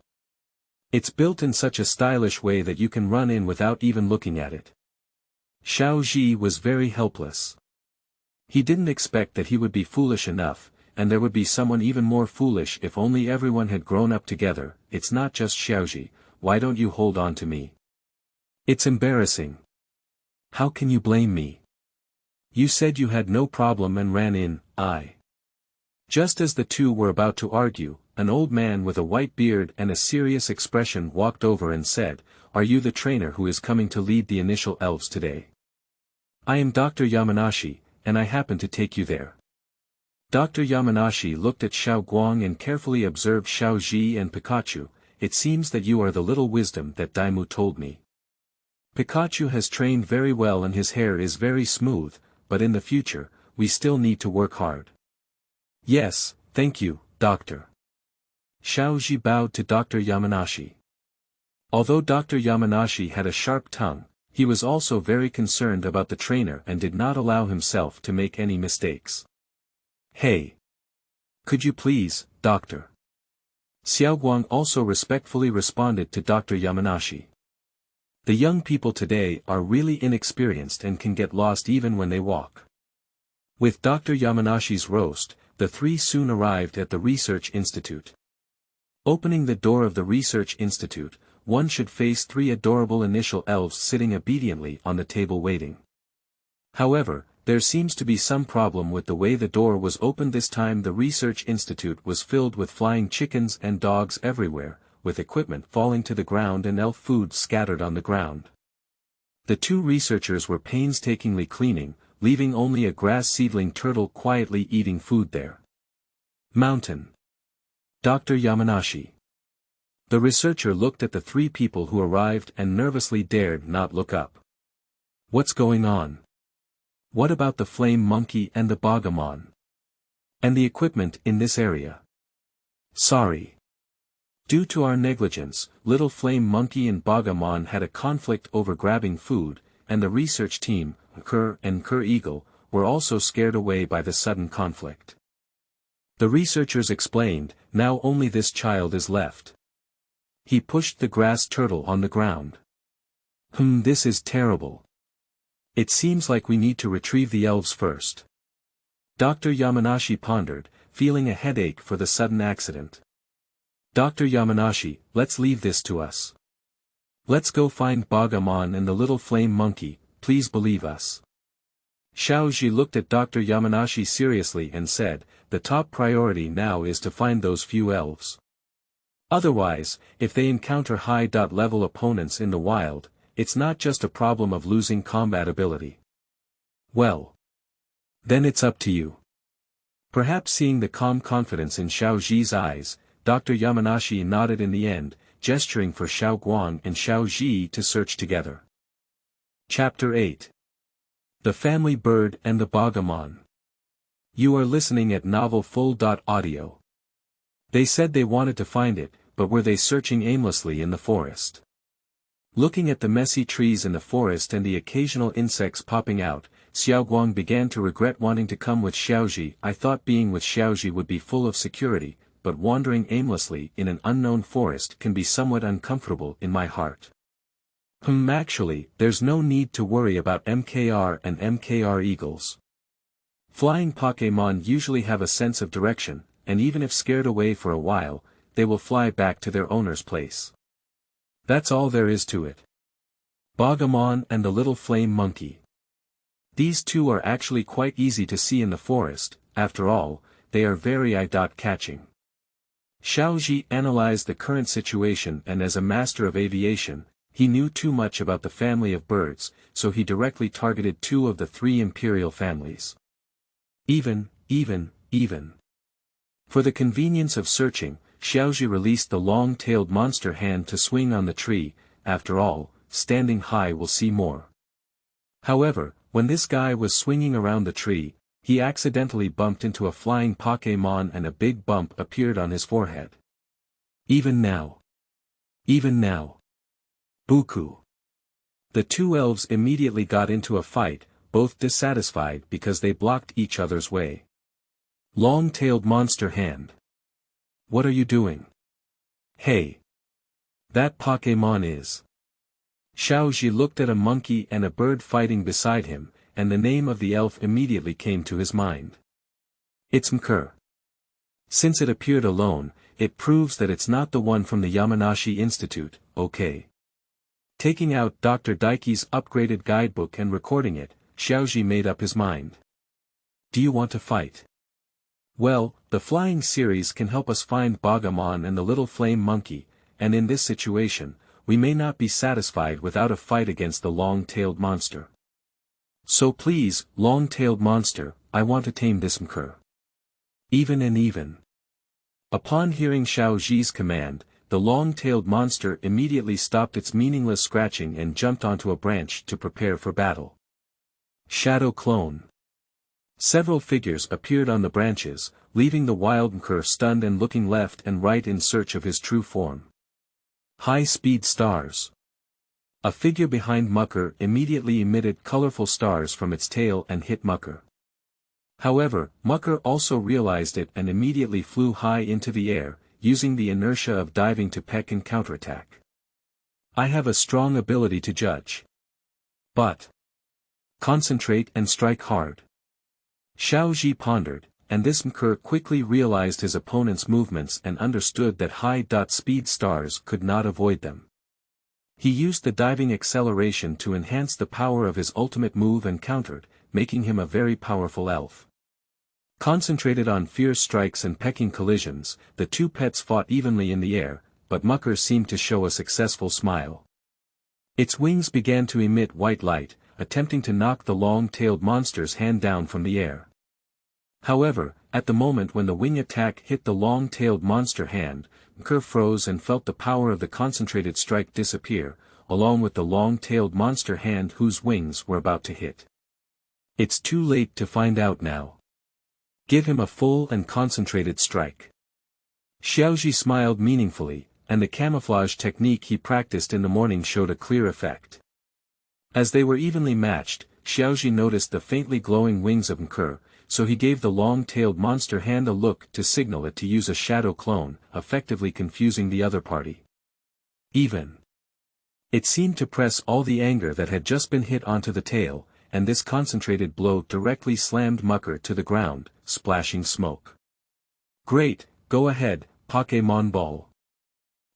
It's built in such a stylish way that you can run in without even looking at it. Xiaozhi was very helpless. He didn't expect that he would be foolish enough, and there would be someone even more foolish if only everyone had grown up together. It's not just Xiaozhi, why don't you hold on to me? It's embarrassing. How can you blame me? You said you had no problem and ran in. Just as the two were about to argue, an old man with a white beard and a serious expression walked over and said, "Are you the trainer who is coming to lead the initial elves today?" "I am Dr. Yamanashi, and I happen to take you there." Dr. Yamanashi looked at Xiaoguang and carefully observed Xiaozhi and Pikachu. "It seems that you are the little wisdom that Daimu told me. Pikachu has trained very well and his hair is very smooth, but in the future, we still need to work hard." "Yes, thank you, Doctor." Xiaozhi bowed to Dr. Yamanashi. Although Dr. Yamanashi had a sharp tongue, he was also very concerned about the trainer and did not allow himself to make any mistakes. "Hey! Could you please, Doctor?" Xiaoguang also respectfully responded to Dr. Yamanashi. The young people today are really inexperienced and can get lost even when they walk. With Dr. Yamanashi's roast, the three soon arrived at the research institute. Opening the door of the research institute, one should face three adorable initial elves sitting obediently on the table waiting. However, there seems to be some problem with the way the door was opened. This time the research institute was filled with flying chickens and dogs everywhere, with equipment falling to the ground and elf food scattered on the ground. The two researchers were painstakingly cleaning, leaving only a grass seedling turtle quietly eating food there. Mountain. Dr. Yamanashi. The researcher looked at the three people who arrived and nervously dared not look up. What's going on? What about the flame monkey and the Bogaman? And the equipment in this area? Sorry. Due to our negligence, little flame monkey and Bogaman had a conflict over grabbing food, and the research team, Cur and Cur Eagle, were also scared away by the sudden conflict. The researchers explained, now only this child is left. He pushed the grass turtle on the ground. This is terrible. It seems like we need to retrieve the elves first. Dr. Yamanashi pondered, feeling a headache for the sudden accident. Dr. Yamanashi, let's leave this to us. Let's go find Bogaman and the little flame monkey, please believe us. Xiaozhi looked at Dr. Yamanashi seriously and said, the top priority now is to find those few elves. Otherwise, if they encounter high-level opponents in the wild, it's not just a problem of losing combat ability. Well. Then it's up to you. Perhaps seeing the calm confidence in Xiaozhi's eyes, Dr. Yamanashi nodded in the end, gesturing for Xiaoguang and Xiaozhi to search together. Chapter 8. The Family Bird and the Bogaman. You are listening at novelfull.audio. They said they wanted to find it, but were they searching aimlessly in the forest? Looking at the messy trees in the forest and the occasional insects popping out, Xiaoguang began to regret wanting to come with Xiaozhi. I thought being with Xiaozhi would be full of security, but wandering aimlessly in an unknown forest can be somewhat uncomfortable in my heart. Actually, there's no need to worry about MKR and MKR eagles. Flying Pok É Mon usually have a sense of direction, and even if scared away for a while, they will fly back to their owner's place. That's all there is to it. Bogaman and the little flame monkey. These two are actually quite easy to see in the forest, after all, they are very eye-catching. Xiaozhi analyzed the current situation and as a master of aviation, he knew too much about the family of birds, so he directly targeted two of the three imperial families. Even. For the convenience of searching, Xiaozhi released the long-tailed monster hand to swing on the tree. After all, standing high will see more. However, when this guy was swinging around the tree, he accidentally bumped into a flying Pok É Mon and a big bump appeared on his forehead. Even now. Buku. The two elves immediately got into a fight, both dissatisfied because they blocked each other's way. Long-tailed monster hand. What are you doing? Hey. That Pok É Mon is. Xiaozhi looked at a monkey and a bird fighting beside him, and the name of the elf immediately came to his mind. It's Mker. Since it appeared alone, it proves that it's not the one from the Yamanashi Institute, okay. Taking out Dr. Daiki's upgraded guidebook and recording it, Xiaozhi made up his mind. Do you want to fight? Well, the flying series can help us find Bogaman and the little flame monkey, and in this situation, we may not be satisfied without a fight against the long-tailed monster. So please, long-tailed monster, I want to tame this Mker. Even and even. Upon hearing Xiaozhi's command, the long-tailed monster immediately stopped its meaningless scratching and jumped onto a branch to prepare for battle. Shadow clone. Several figures appeared on the branches, leaving the wild Mker stunned and looking left and right in search of his true form. High-speed stars. A figure behind Mker immediately emitted colorful stars from its tail and hit Mker. However, Mker also realized it and immediately flew high into the air, using the inertia of diving to peck and counterattack. I have a strong ability to judge. But concentrate and strike hard. Xiaozhi pondered, and this Mker quickly realized his opponent's movements and understood that high-speed stars could not avoid them. He used the diving acceleration to enhance the power of his ultimate move and countered, making him a very powerful elf. Concentrated on fierce strikes and pecking collisions, the two pets fought evenly in the air, but Mker seemed to show a successful smile. Its wings began to emit white light, attempting to knock the long-tailed monster's hand down from the air. However, at the moment when the wing attack hit the long-tailed monster hand, Mker froze and felt the power of the concentrated strike disappear, along with the long-tailed monster hand whose wings were about to hit. It's too late to find out now. Give him a full and concentrated strike. Xiaozhi smiled meaningfully, and the camouflage technique he practiced in the morning showed a clear effect. As they were evenly matched, Xiaozhi noticed the faintly glowing wings of Mker, so he gave the long-tailed monster hand a look to signal it to use a shadow clone, effectively confusing the other party. Even. It seemed to press all the anger that had just been hit onto the tail, and this concentrated blow directly slammed Mker to the ground, splashing smoke. Great, go ahead, Pok É Mon ball.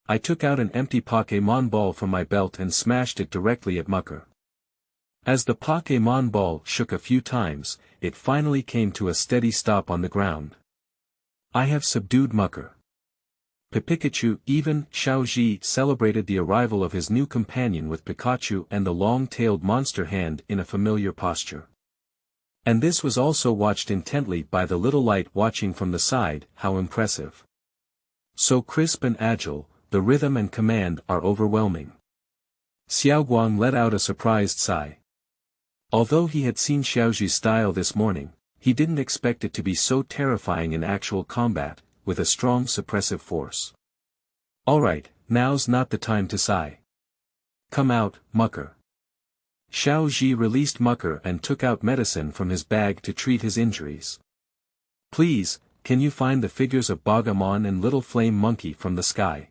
I took out an empty Pok É Mon ball from my belt and smashed it directly at Mker. As the Pok É Mon ball shook a few times, it finally came to a steady stop on the ground. I have subdued Mker. Pikachu. Even Xiaozhi celebrated the arrival of his new companion with Pikachu and the long-tailed monster hand in a familiar posture. And this was also watched intently by the little light watching from the side. How impressive. So crisp and agile, the rhythm and command are overwhelming. Xiaoguang let out a surprised sigh. Although he had seen Xiaozhi's style this morning, he didn't expect it to be so terrifying in actual combat, with a strong suppressive force. Alright, now's not the time to sigh. Come out, Mker. Xiaozhi released Mker and took out medicine from his bag to treat his injuries. Please, can you find the figures of Bogaman and Little Flame Monkey from the sky?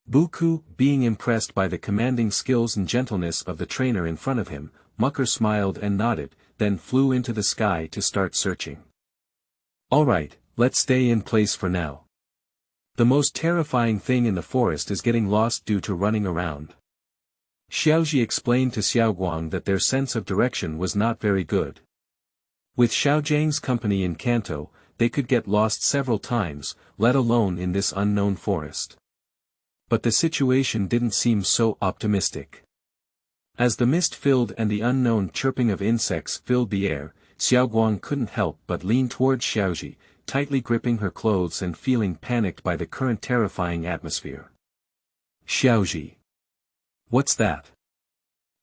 Buku, being impressed by the commanding skills and gentleness of the trainer in front of him, Mker smiled and nodded, then flew into the sky to start searching. Alright, let's stay in place for now. The most terrifying thing in the forest is getting lost due to running around. Xiaozhi explained to Xiaoguang that their sense of direction was not very good. With Xiaojiang's company in Kanto, they could get lost several times, let alone in this unknown forest. But the situation didn't seem so optimistic. As the mist filled and the unknown chirping of insects filled the air, Xiaoguang couldn't help but lean towards Xiaozhi, tightly gripping her clothes and feeling panicked by the current terrifying atmosphere. Xiaozhi. What's that?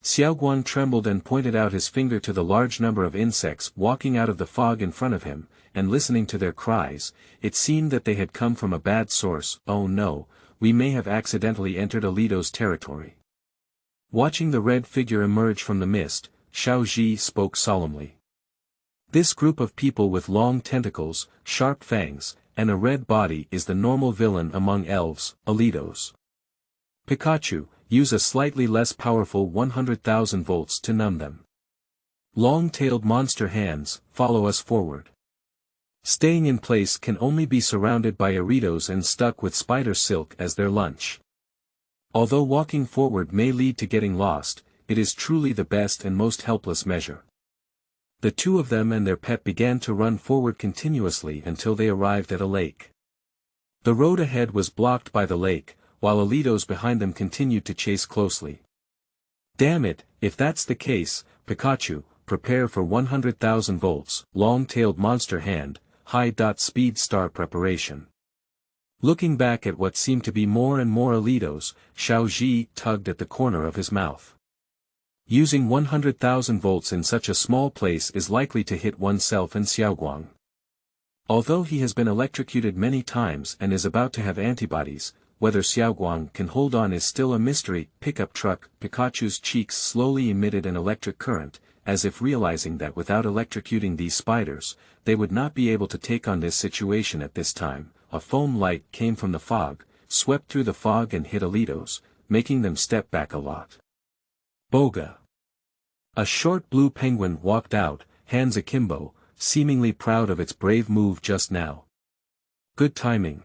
Xiaoguang trembled and pointed out his finger to the large number of insects walking out of the fog in front of him, and listening to their cries, it seemed that they had come from a bad source. Oh no, we may have accidentally entered Alito's territory. Watching the red figure emerge from the mist, Xiaozhi spoke solemnly. This group of people with long tentacles, sharp fangs, and a red body is the normal villain among elves, Alitos. Pikachu, use a slightly less powerful 100,000 volts to numb them. Long-tailed monster hands, follow us forward. Staying in place can only be surrounded by Aritos and stuck with spider silk as their lunch. Although walking forward may lead to getting lost, it is truly the best and most helpless measure. The two of them and their pet began to run forward continuously until they arrived at a lake. The road ahead was blocked by the lake, while Alitos behind them continued to chase closely. Damn it, if that's the case, Pikachu, prepare for 100,000 volts, long-tailed monster hand, high-speed star preparation. Looking back at what seemed to be more and more Alitos, Xiaozhi tugged at the corner of his mouth. Using 100,000 volts in such a small place is likely to hit oneself and Xiaoguang. Although he has been electrocuted many times and is about to have antibodies, whether Xiaoguang can hold on is still a mystery. Pickup truck. Pikachu's cheeks slowly emitted an electric current, as if realizing that without electrocuting these spiders, they would not be able to take on this situation at this time. A foam light came from the fog, swept through the fog and hit Alitos, making them step back a lot. Boga. A short blue penguin walked out, hands akimbo, seemingly proud of its brave move just now. Good timing.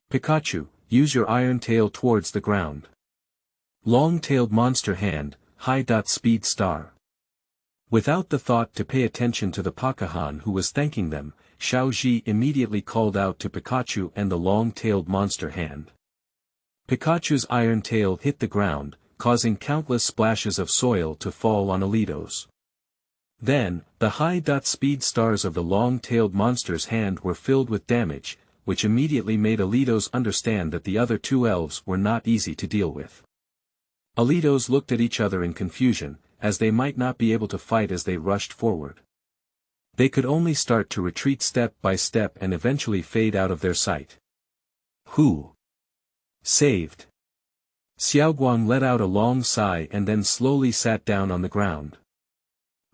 Pikachu, use your iron tail towards the ground. Long-tailed monster hand, high-speed star. Without the thought to pay attention to the Pokemon who was thanking them, Xiaozhi immediately called out to Pikachu and the long-tailed monster hand. Pikachu's iron tail hit the ground, causing countless splashes of soil to fall on Alitos. Then, the high-speed stars of the long-tailed monster's hand were filled with damage, which immediately made Alitos understand that the other two elves were not easy to deal with. Alitos looked at each other in confusion, as they might not be able to fight as they rushed forward. They could only start to retreat step by step and eventually fade out of their sight. Whew! Saved! Xiaoguang let out a long sigh and then slowly sat down on the ground.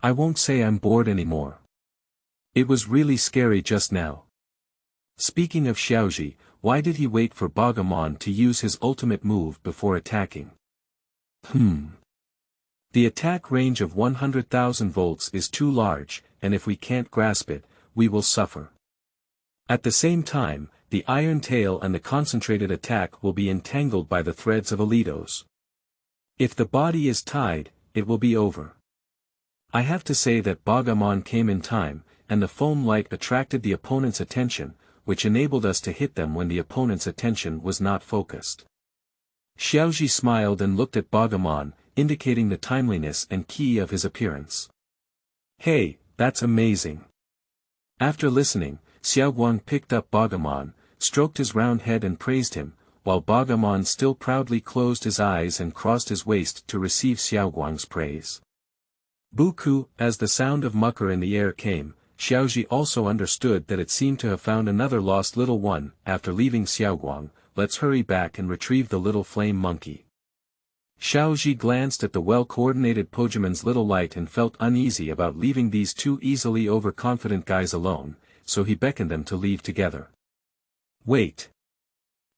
I won't say I'm bored anymore. It was really scary just now. Speaking of Xiaozhi, why did he wait for Bogaman to use his ultimate move before attacking? The attack range of 100,000 volts is too large, and if we can't grasp it, we will suffer. At the same time, the iron tail and the concentrated attack will be entangled by the threads of Alitos. If the body is tied, it will be over. I have to say that Bogaman came in time, and the foam light attracted the opponent's attention, which enabled us to hit them when the opponent's attention was not focused. Xiaozhi smiled and looked at Bogaman, indicating the timeliness and key of his appearance. Hey, that's amazing. After listening, Xiaoguang picked up Bogaman, stroked his round head and praised him, while Bogaman still proudly closed his eyes and crossed his waist to receive Xiaoguang's praise. Buku, as the sound of mucker in the air came, Xiaozhi also understood that it seemed to have found another lost little one. After leaving Xiaoguang, let's hurry back and retrieve the little flame monkey. Xiaozhi glanced at the well-coordinated Pokemon's little light and felt uneasy about leaving these two easily overconfident guys alone, so he beckoned them to leave together. Wait.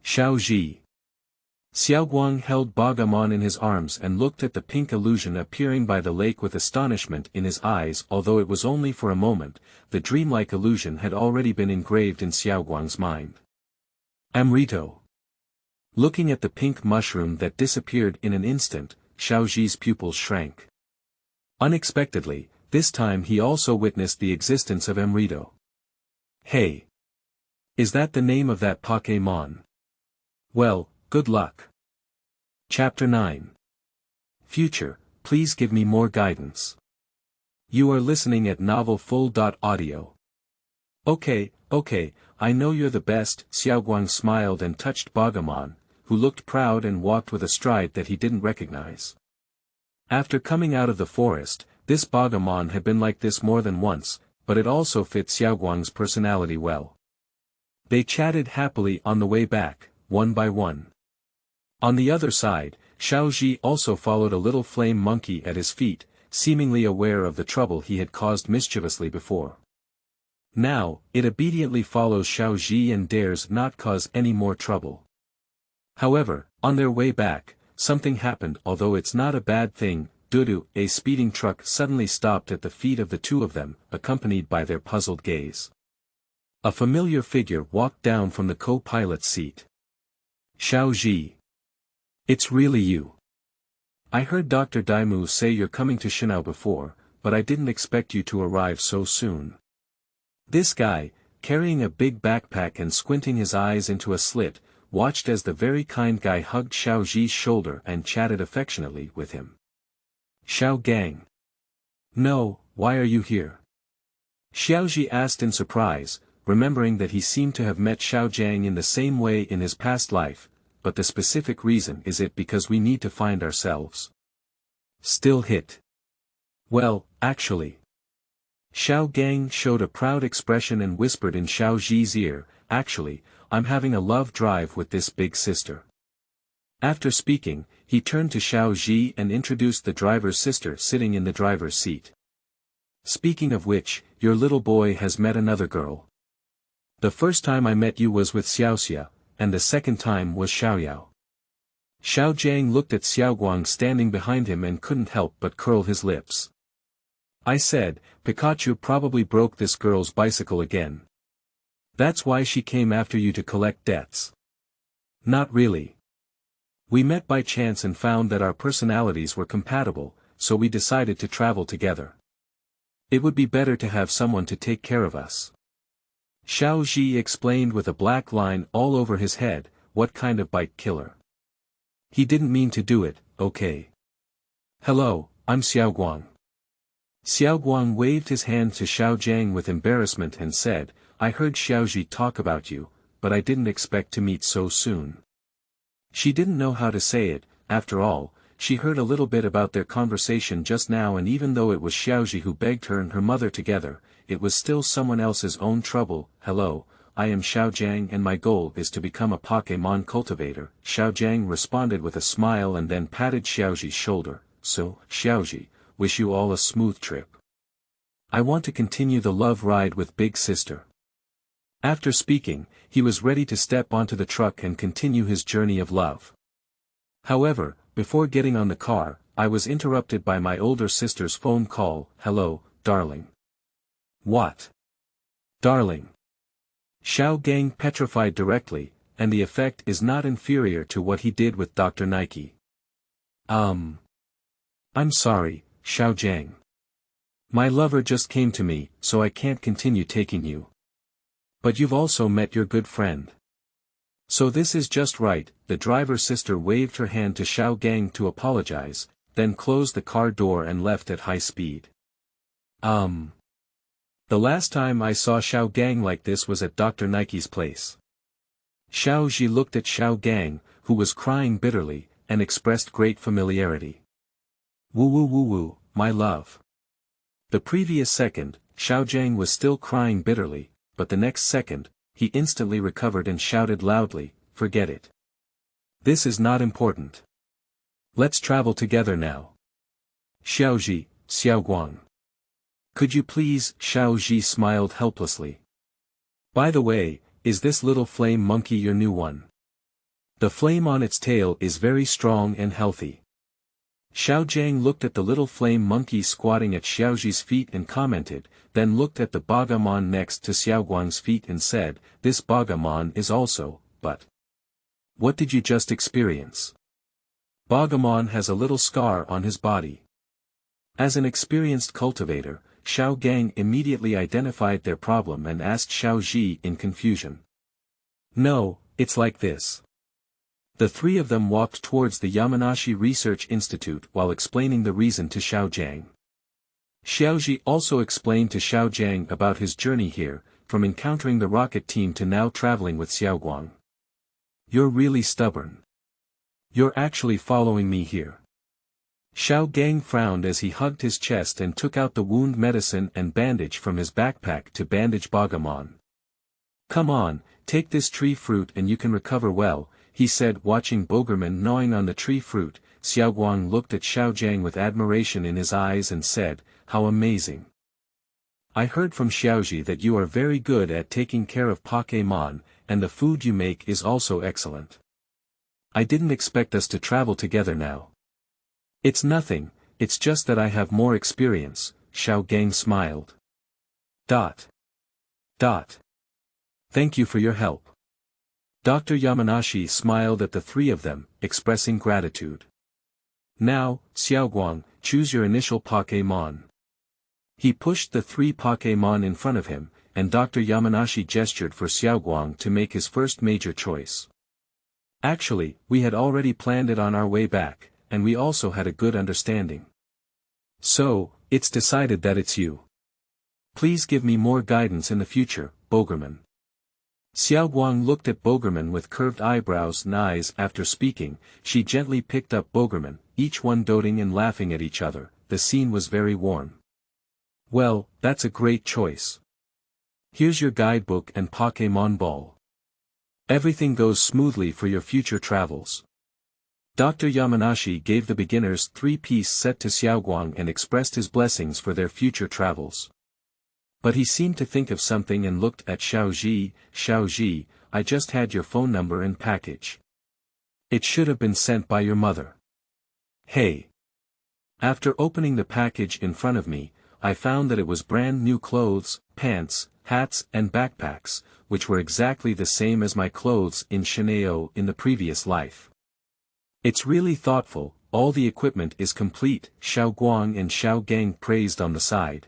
Xiaozhi. Xiaoguang held Bogaman in his arms and looked at the pink illusion appearing by the lake with astonishment in his eyes. Although it was only for a moment, the dreamlike illusion had already been engraved in Xiaoguang's mind. Amrito. Looking at the pink mushroom that disappeared in an instant, Xiaozhi's pupils shrank. Unexpectedly, this time he also witnessed the existence of Amrito. Hey! Is that the name of that Pok É Mon? Well, good luck. Chapter 9. Future, please give me more guidance. You are listening at Novel Full.audio. Okay, I know you're the best. Xiaoguang smiled and touched Bogaman, who looked proud and walked with a stride that he didn't recognize. After coming out of the forest, this Bogaman had been like this more than once, but it also fit Xiaoguang's personality well. They chatted happily on the way back, one by one. On the other side, Xiaozhi also followed a little flame monkey at his feet, seemingly aware of the trouble he had caused mischievously before. Now, it obediently follows Xiaozhi and dares not cause any more trouble. However, on their way back, something happened. Although it's not a bad thing. Dudu, a speeding truck suddenly stopped at the feet of the two of them, accompanied by their puzzled gaze. A familiar figure walked down from the co-pilot's seat. Xiaozhi. It's really you. I heard Dr. Daimu say you're coming to Shenao before, but I didn't expect you to arrive so soon. This guy, carrying a big backpack and squinting his eyes into a slit, watched as the very kind guy hugged Xiaozhi's shoulder and chatted affectionately with him. Xiaoguang. No, why are you here? Xiaozhi asked in surprise, remembering that he seemed to have met Xiaoguang in the same way in his past life, but the specific reason is it because we need to find ourselves. Still hit. Well, actually. Xiaoguang showed a proud expression and whispered in Xiaozhi's ear, actually, I'm having a love drive with this big sister. After speaking, he turned to Xiaozhi and introduced the driver's sister sitting in the driver's seat. Speaking of which, your little boy has met another girl. The first time I met you was with Xiaoxia, and the second time was Xiaoyao. Xiaoguang looked at Xiaoguang standing behind him and couldn't help but curl his lips. I said, Pikachu probably broke this girl's bicycle again. That's why she came after you to collect debts. Not really. We met by chance and found that our personalities were compatible, so we decided to travel together. It would be better to have someone to take care of us. Xiaozhi explained with a black line all over his head, what kind of bike killer. He didn't mean to do it, okay. Hello, I'm Xiaoguang. Xiaoguang waved his hand to Xiaoguang with embarrassment and said, I heard Xiaozhi talk about you, but I didn't expect to meet so soon. She didn't know how to say it. After all, she heard a little bit about their conversation just now, and even though it was Xiaozhi who begged her and her mother together, it was still someone else's own trouble. Hello, I am Xiaoguang and my goal is to become a Pok É Mon cultivator. Xiaoguang responded with a smile and then patted Xiaozhi's shoulder. So, Xiaozhi, wish you all a smooth trip. I want to continue the love ride with Big Sister. After speaking, he was ready to step onto the truck and continue his journey of love. However, before getting on the car, I was interrupted by my older sister's phone call. Hello, darling. What? Darling. Xiaoguang petrified directly, and the effect is not inferior to what he did with Dr. Nike. I'm sorry, Xiaoguang. My lover just came to me, so I can't continue taking you. But you've also met your good friend. So this is just right. The driver's sister waved her hand to Xiaoguang to apologize, then closed the car door and left at high speed. The last time I saw Xiaoguang like this was at Dr. Nike's place. Xiaozhi looked at Xiaoguang, who was crying bitterly, and expressed great familiarity. Woo woo woo woo, my love. The previous second, Xiaoguang was still crying bitterly, but the next second, he instantly recovered and shouted loudly, forget it. This is not important. Let's travel together now. Xiaozhi, Xiaoguang. Could you please? Xiaozhi smiled helplessly. By the way, is this little flame monkey your new one? The flame on its tail is very strong and healthy. Xiaoguang looked at the little flame monkey squatting at Xiaozhi's feet and commented, then looked at the Bogaman next to Xiaoguang's feet and said, this Bogaman is also, but. What did you just experience? Bogaman has a little scar on his body. As an experienced cultivator, Xiaoguang immediately identified their problem and asked Xiaozhi in confusion. No, it's like this. The three of them walked towards the Yamanashi Research Institute while explaining the reason to Xiaoguang. Xiaozhi also explained to Xiaoguang about his journey here, from encountering the rocket team to now traveling with Xiaoguang. You're really stubborn. You're actually following me here. Xiaoguang frowned as he hugged his chest and took out the wound medicine and bandage from his backpack to bandage Bogaman. Come on, take this tree fruit and you can recover well, he said, watching Bogaman gnawing on the tree fruit, Xiaoguang looked at Xiaozhi with admiration in his eyes and said, "How amazing! I heard from Xiaozhi that you are very good at taking care of Pok É Mon, and the food you make is also excellent. I didn't expect us to travel together now." "It's nothing, it's just that I have more experience," Xiaoguang smiled. Thank you for your help." Dr. Yamanashi smiled at the three of them, expressing gratitude. "Now, Xiaoguang, choose your initial Pok É Mon." He pushed the 3 Pok É Mon in front of him, and Dr. Yamanashi gestured for Xiaoguang to make his first major choice. "Actually, we had already planned it on our way back, and we also had a good understanding. So, it's decided that it's you. Please give me more guidance in the future, Bogaman." Xiaoguang looked at Bogaman with curved eyebrows and eyes. After speaking, she gently picked up Bogaman, each one doting and laughing at each other. The scene was very warm. "Well, that's a great choice. Here's your guidebook and Pok É Mon ball. Everything goes smoothly for your future travels." Dr. Yamanashi gave the beginner's 3-piece set to Xiaoguang and expressed his blessings for their future travels. But he seemed to think of something and looked at Xiaozhi. "Xiaozhi, I just had your phone number and package. It should have been sent by your mother." "Hey." After opening the package in front of me, I found that it was brand new clothes, pants, hats and backpacks, which were exactly the same as my clothes in Shenao in the previous life. "It's really thoughtful, all the equipment is complete," Xiaoguang and Xiaogang praised on the side.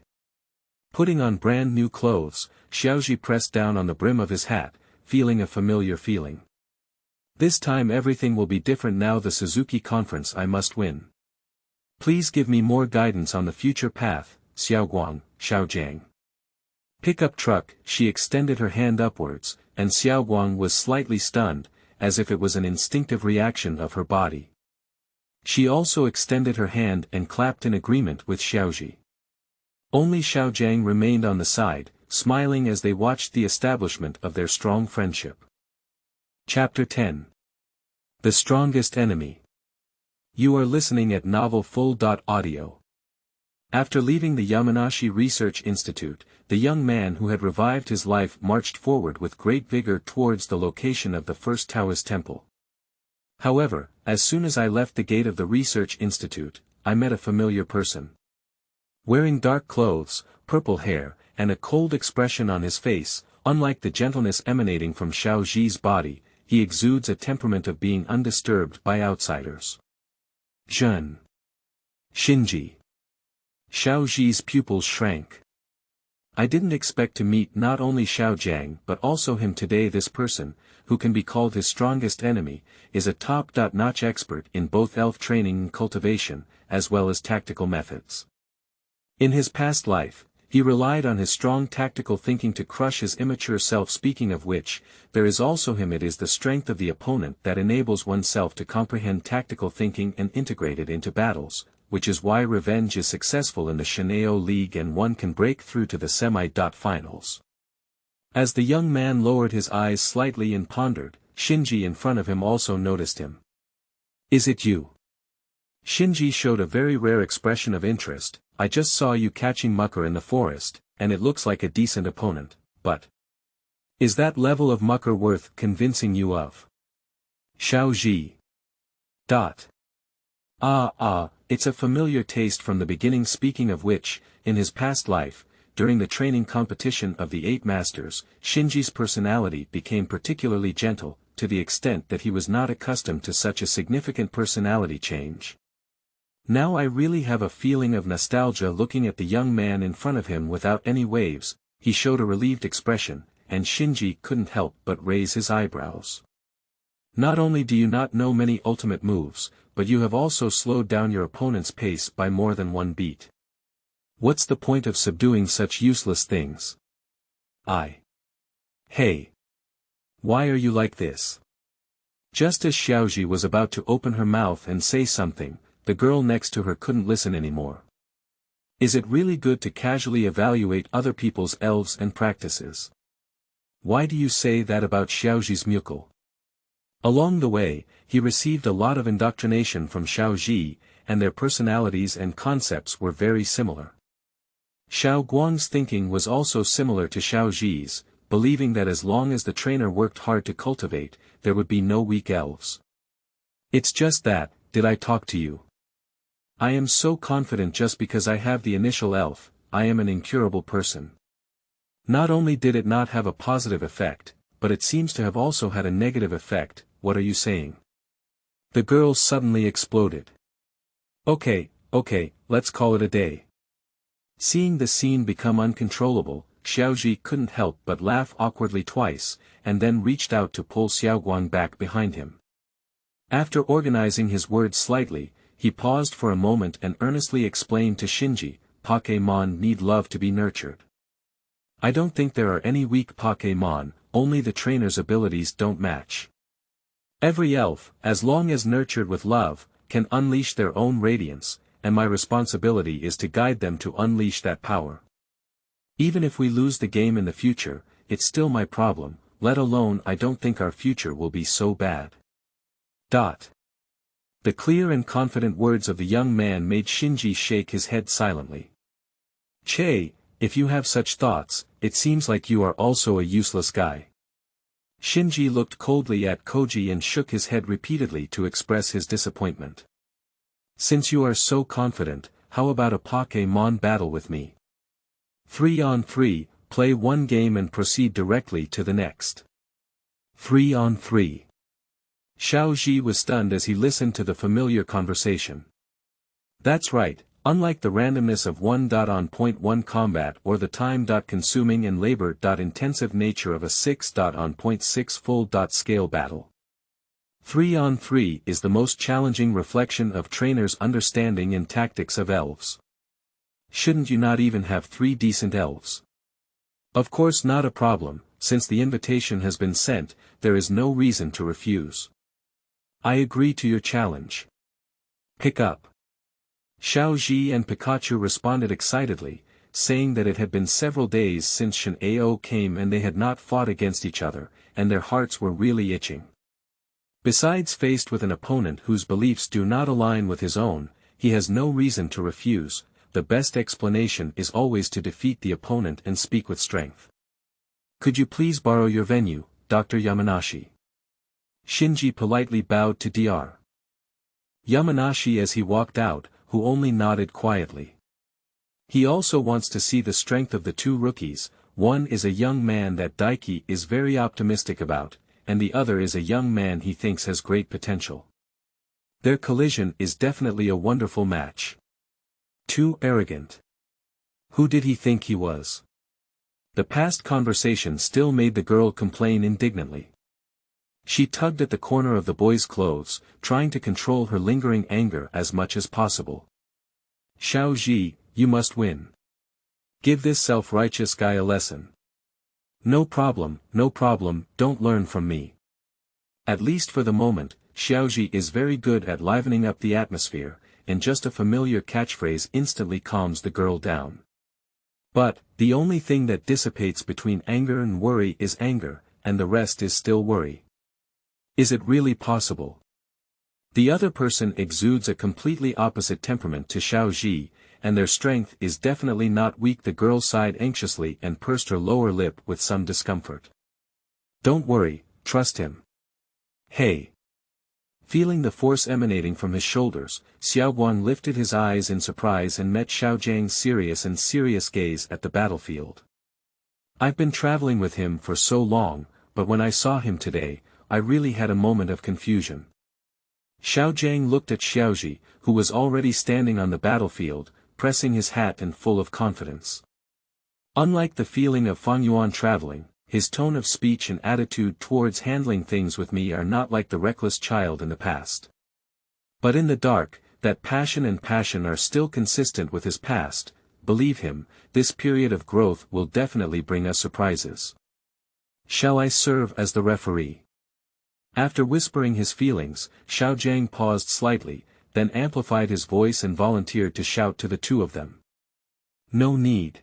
Putting on brand new clothes, Xiaozhi pressed down on the brim of his hat, feeling a familiar feeling. "This time everything will be different now, the Suzuki conference I must win. Please give me more guidance on the future path, Xiaoguang." Xiaojiang. "Pickup truck," she extended her hand upwards, and Xiaoguang was slightly stunned, as if it was an instinctive reaction of her body. She also extended her hand and clapped in agreement with Xiaozhi. Only Xiaojiang remained on the side, smiling as they watched the establishment of their strong friendship. Chapter 10. The Strongest Enemy. You are listening at Novel Full.audio. After leaving the Yamanashi Research Institute, the young man who had revived his life marched forward with great vigor towards the location of the first Taoist temple. However, as soon as I left the gate of the Research Institute, I met a familiar person. Wearing dark clothes, purple hair, and a cold expression on his face, unlike the gentleness emanating from Xiaozhi's body, he exudes a temperament of being undisturbed by outsiders. Zhen. Shinji. Xiaozhi's pupils shrank. I didn't expect to meet not only Xiaojiang but also him today. This person, who can be called his strongest enemy, is a top-notch expert in both elf training and cultivation, as well as tactical methods. In his past life, he relied on his strong tactical thinking to crush his immature self. Speaking of which, there is also him. It is the strength of the opponent that enables oneself to comprehend tactical thinking and integrate it into battles, which is why Revenge is successful in the Shenao League and one can break through to the semi-finals. As the young man lowered his eyes slightly and pondered, Shinji in front of him also noticed him. "Is it you?" Shinji showed a very rare expression of interest. "I just saw you catching mucker in the forest, and it looks like a decent opponent, but is that level of mucker worth convincing you of?" Xiaozhi. It's a familiar taste from the beginning. Speaking of which, in his past life, during the training competition of the 8 Masters, Shinji's personality became particularly gentle, to the extent that he was not accustomed to such a significant personality change. Now I really have a feeling of nostalgia looking at the young man in front of him without any waves. He showed a relieved expression, and Shinji couldn't help but raise his eyebrows. "Not only do you not know many ultimate moves, but you have also slowed down your opponent's pace by more than 1 beat. What's the point of subduing such useless things?" Hey! Why are you like this?" Just as Xiaozhi was about to open her mouth and say something, the girl next to her couldn't listen anymore. "Is it really good to casually evaluate other people's elves and practices? Why do you say that about Xiaozhi's mukul?" Along the way, he received a lot of indoctrination from Xiaozhi, and their personalities and concepts were very similar. Xiaoguang's thinking was also similar to Xiaozhi's, believing that as long as the trainer worked hard to cultivate, there would be no weak elves. It's just that, did I talk to you? I am so confident just because I have the initial elf, I am an incurable person. Not only did it not have a positive effect, but it seems to have also had a negative effect. What are you saying? The girl suddenly exploded. Okay, let's call it a day. Seeing the scene become uncontrollable, Xiaozhi couldn't help but laugh awkwardly twice, and then reached out to pull Xiaoguang back behind him. After organizing his words slightly, he paused for a moment and earnestly explained to Shinji, Pok É Mon need love to be nurtured. I don't think there are any weak Pok É Mon, only the trainer's abilities don't match. Every elf, as long as nurtured with love, can unleash their own radiance, and my responsibility is to guide them to unleash that power. Even if we lose the game in the future, it's still my problem, let alone I don't think our future will be so bad. The clear and confident words of the young man made Shinji shake his head silently. Che, if you have such thoughts, it seems like you are also a useless guy. Shinji looked coldly at Koji and shook his head repeatedly to express his disappointment. Since you are so confident, how about a Pok É Mon battle with me? 3-on-3, play one game and proceed directly to the next. 3-on-3. Xiaozhi was stunned as he listened to the familiar conversation. That's right, unlike the randomness of 1-on-1 combat or the time-consuming and labor-intensive nature of a 6-on-6 full-scale battle. 3-on-3 is the most challenging reflection of trainers' understanding and tactics of elves. Shouldn't you not even have 3 decent elves? Of course not a problem, since the invitation has been sent, there is no reason to refuse. I agree to your challenge. Pick up. Xiaozhi and Pikachu responded excitedly, saying that it had been several days since Shenao came and they had not fought against each other, and their hearts were really itching. Besides, faced with an opponent whose beliefs do not align with his own, he has no reason to refuse. The best explanation is always to defeat the opponent and speak with strength. Could you please borrow your venue, Dr. Yamanashi? Shinji politely bowed to Dr. Yamanashi as he walked out, who only nodded quietly. He also wants to see the strength of the 2 rookies. One is a young man that Daiki is very optimistic about, and the other is a young man he thinks has great potential. Their collision is definitely a wonderful match. Too arrogant. Who did he think he was? The past conversation still made the girl complain indignantly. She tugged at the corner of the boy's clothes, trying to control her lingering anger as much as possible. Xiaozhi, you must win. Give this self-righteous guy a lesson. No problem, don't learn from me. At least for the moment, Xiaozhi is very good at livening up the atmosphere, and just a familiar catchphrase instantly calms the girl down. But, the only thing that dissipates between anger and worry is anger, and the rest is still worry. Is it really possible? The other person exudes a completely opposite temperament to Xiaozhi, and their strength is definitely not weak. The girl sighed anxiously and pursed her lower lip with some discomfort. Don't worry, trust him. Hey. Feeling the force emanating from his shoulders, Xiaoguang lifted his eyes in surprise and met Xiaozhang's serious gaze at the battlefield. I've been traveling with him for so long, but when I saw him today, I really had a moment of confusion. Xiaozhang looked at Xiaozhi, who was already standing on the battlefield, pressing his hat and full of confidence. Unlike the feeling of Fangyuan traveling, his tone of speech and attitude towards handling things with me are not like the reckless child in the past. But in the dark, that passion are still consistent with his past. Believe him, this period of growth will definitely bring us surprises. Shall I serve as the referee? After whispering his feelings, Xiaozhang paused slightly, then amplified his voice and volunteered to shout to the 2 of them. No need.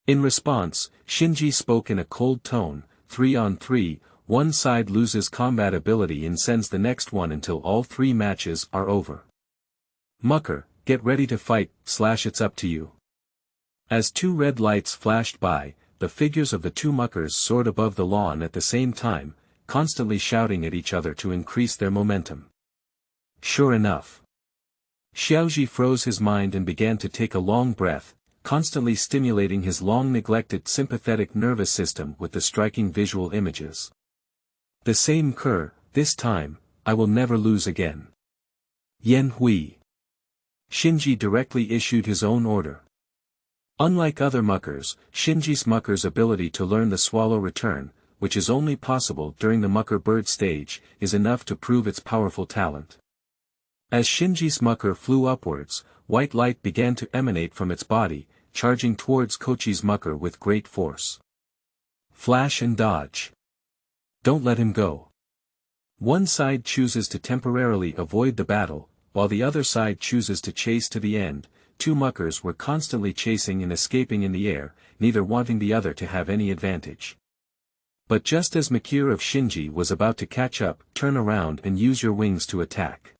In response, Shinji spoke in a cold tone, 3-on-3, one side loses combat ability and sends the next one until all 3 matches are over. Mucker, get ready to fight, it's up to you. As 2 red lights flashed by, the figures of the 2 muckers soared above the lawn at the same time, constantly shouting at each other to increase their momentum. Sure enough. Xiaozhi froze his mind and began to take a long breath, constantly stimulating his long-neglected sympathetic nervous system with the striking visual images. The same Kerr, this time, I will never lose again. Yan Hui. Shinji directly issued his own order. Unlike other muckers, Shinji's mucker's ability to learn the swallow return, which is only possible during the mucker bird stage, is enough to prove its powerful talent. As Shinji's mucker flew upwards, white light began to emanate from its body, charging towards Kochi's mucker with great force. Flash and dodge. Don't let him go. One side chooses to temporarily avoid the battle, while the other side chooses to chase to the end. 2 muckers were constantly chasing and escaping in the air, neither wanting the other to have any advantage. But just as Makir of Shinji was about to catch up, turn around and use your wings to attack.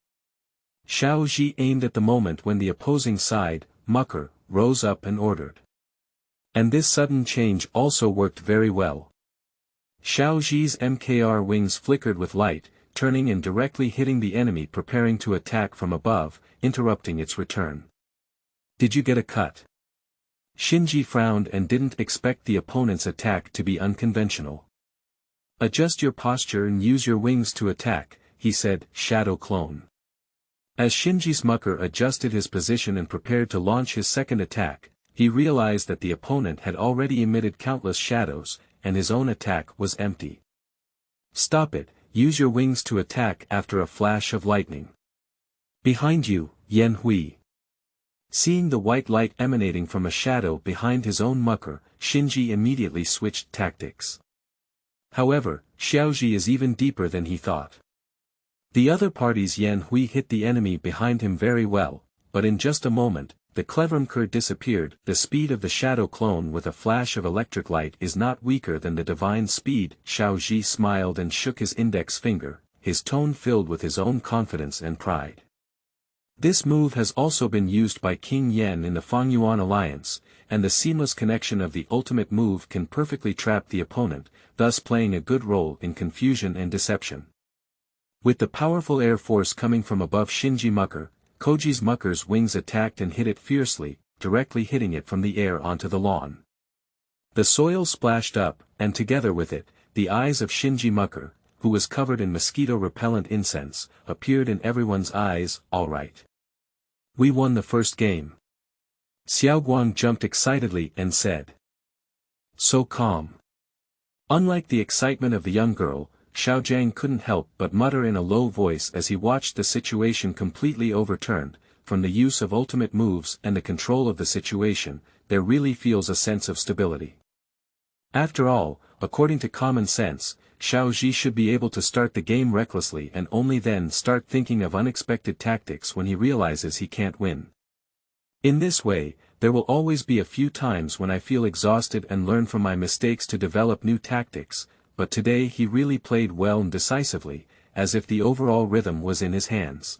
Xiaozhi aimed at the moment when the opposing side, mucker, rose up and ordered. And this sudden change also worked very well. Xiaozhi's MKR wings flickered with light, turning and directly hitting the enemy preparing to attack from above, interrupting its return. Did you get a cut? Shinji frowned and didn't expect the opponent's attack to be unconventional. Adjust your posture and use your wings to attack, he said, Shadow Clone. As Shinji's mucker adjusted his position and prepared to launch his second attack, he realized that the opponent had already emitted countless shadows, and his own attack was empty. Stop it, use your wings to attack after a flash of lightning. Behind you, Yan Hui. Seeing the white light emanating from a shadow behind his own mucker, Shinji immediately switched tactics. However, Xiaozhi is even deeper than he thought. The other party's Yan Hui hit the enemy behind him very well, but in just a moment, the clever Mker disappeared. The speed of the shadow clone with a flash of electric light is not weaker than the divine speed. Xiaozhi smiled and shook his index finger, his tone filled with his own confidence and pride. This move has also been used by King Yan in the Fangyuan alliance, and the seamless connection of the ultimate move can perfectly trap the opponent, thus playing a good role in confusion and deception. With the powerful air force coming from above Shinji mucker, Koji's mucker's wings attacked and hit it fiercely, directly hitting it from the air onto the lawn. The soil splashed up, and together with it, the eyes of Shinji mucker, who was covered in mosquito-repellent incense, appeared in everyone's eyes. All right. We won the first game. Xiaoguang jumped excitedly and said. So calm. Unlike the excitement of the young girl, Xiaoguang couldn't help but mutter in a low voice as he watched the situation completely overturned. From the use of ultimate moves and the control of the situation, there really feels a sense of stability. After all, according to common sense, Xiaozhi should be able to start the game recklessly and only then start thinking of unexpected tactics when he realizes he can't win. In this way, there will always be a few times when I feel exhausted and learn from my mistakes to develop new tactics, but today he really played well and decisively, as if the overall rhythm was in his hands.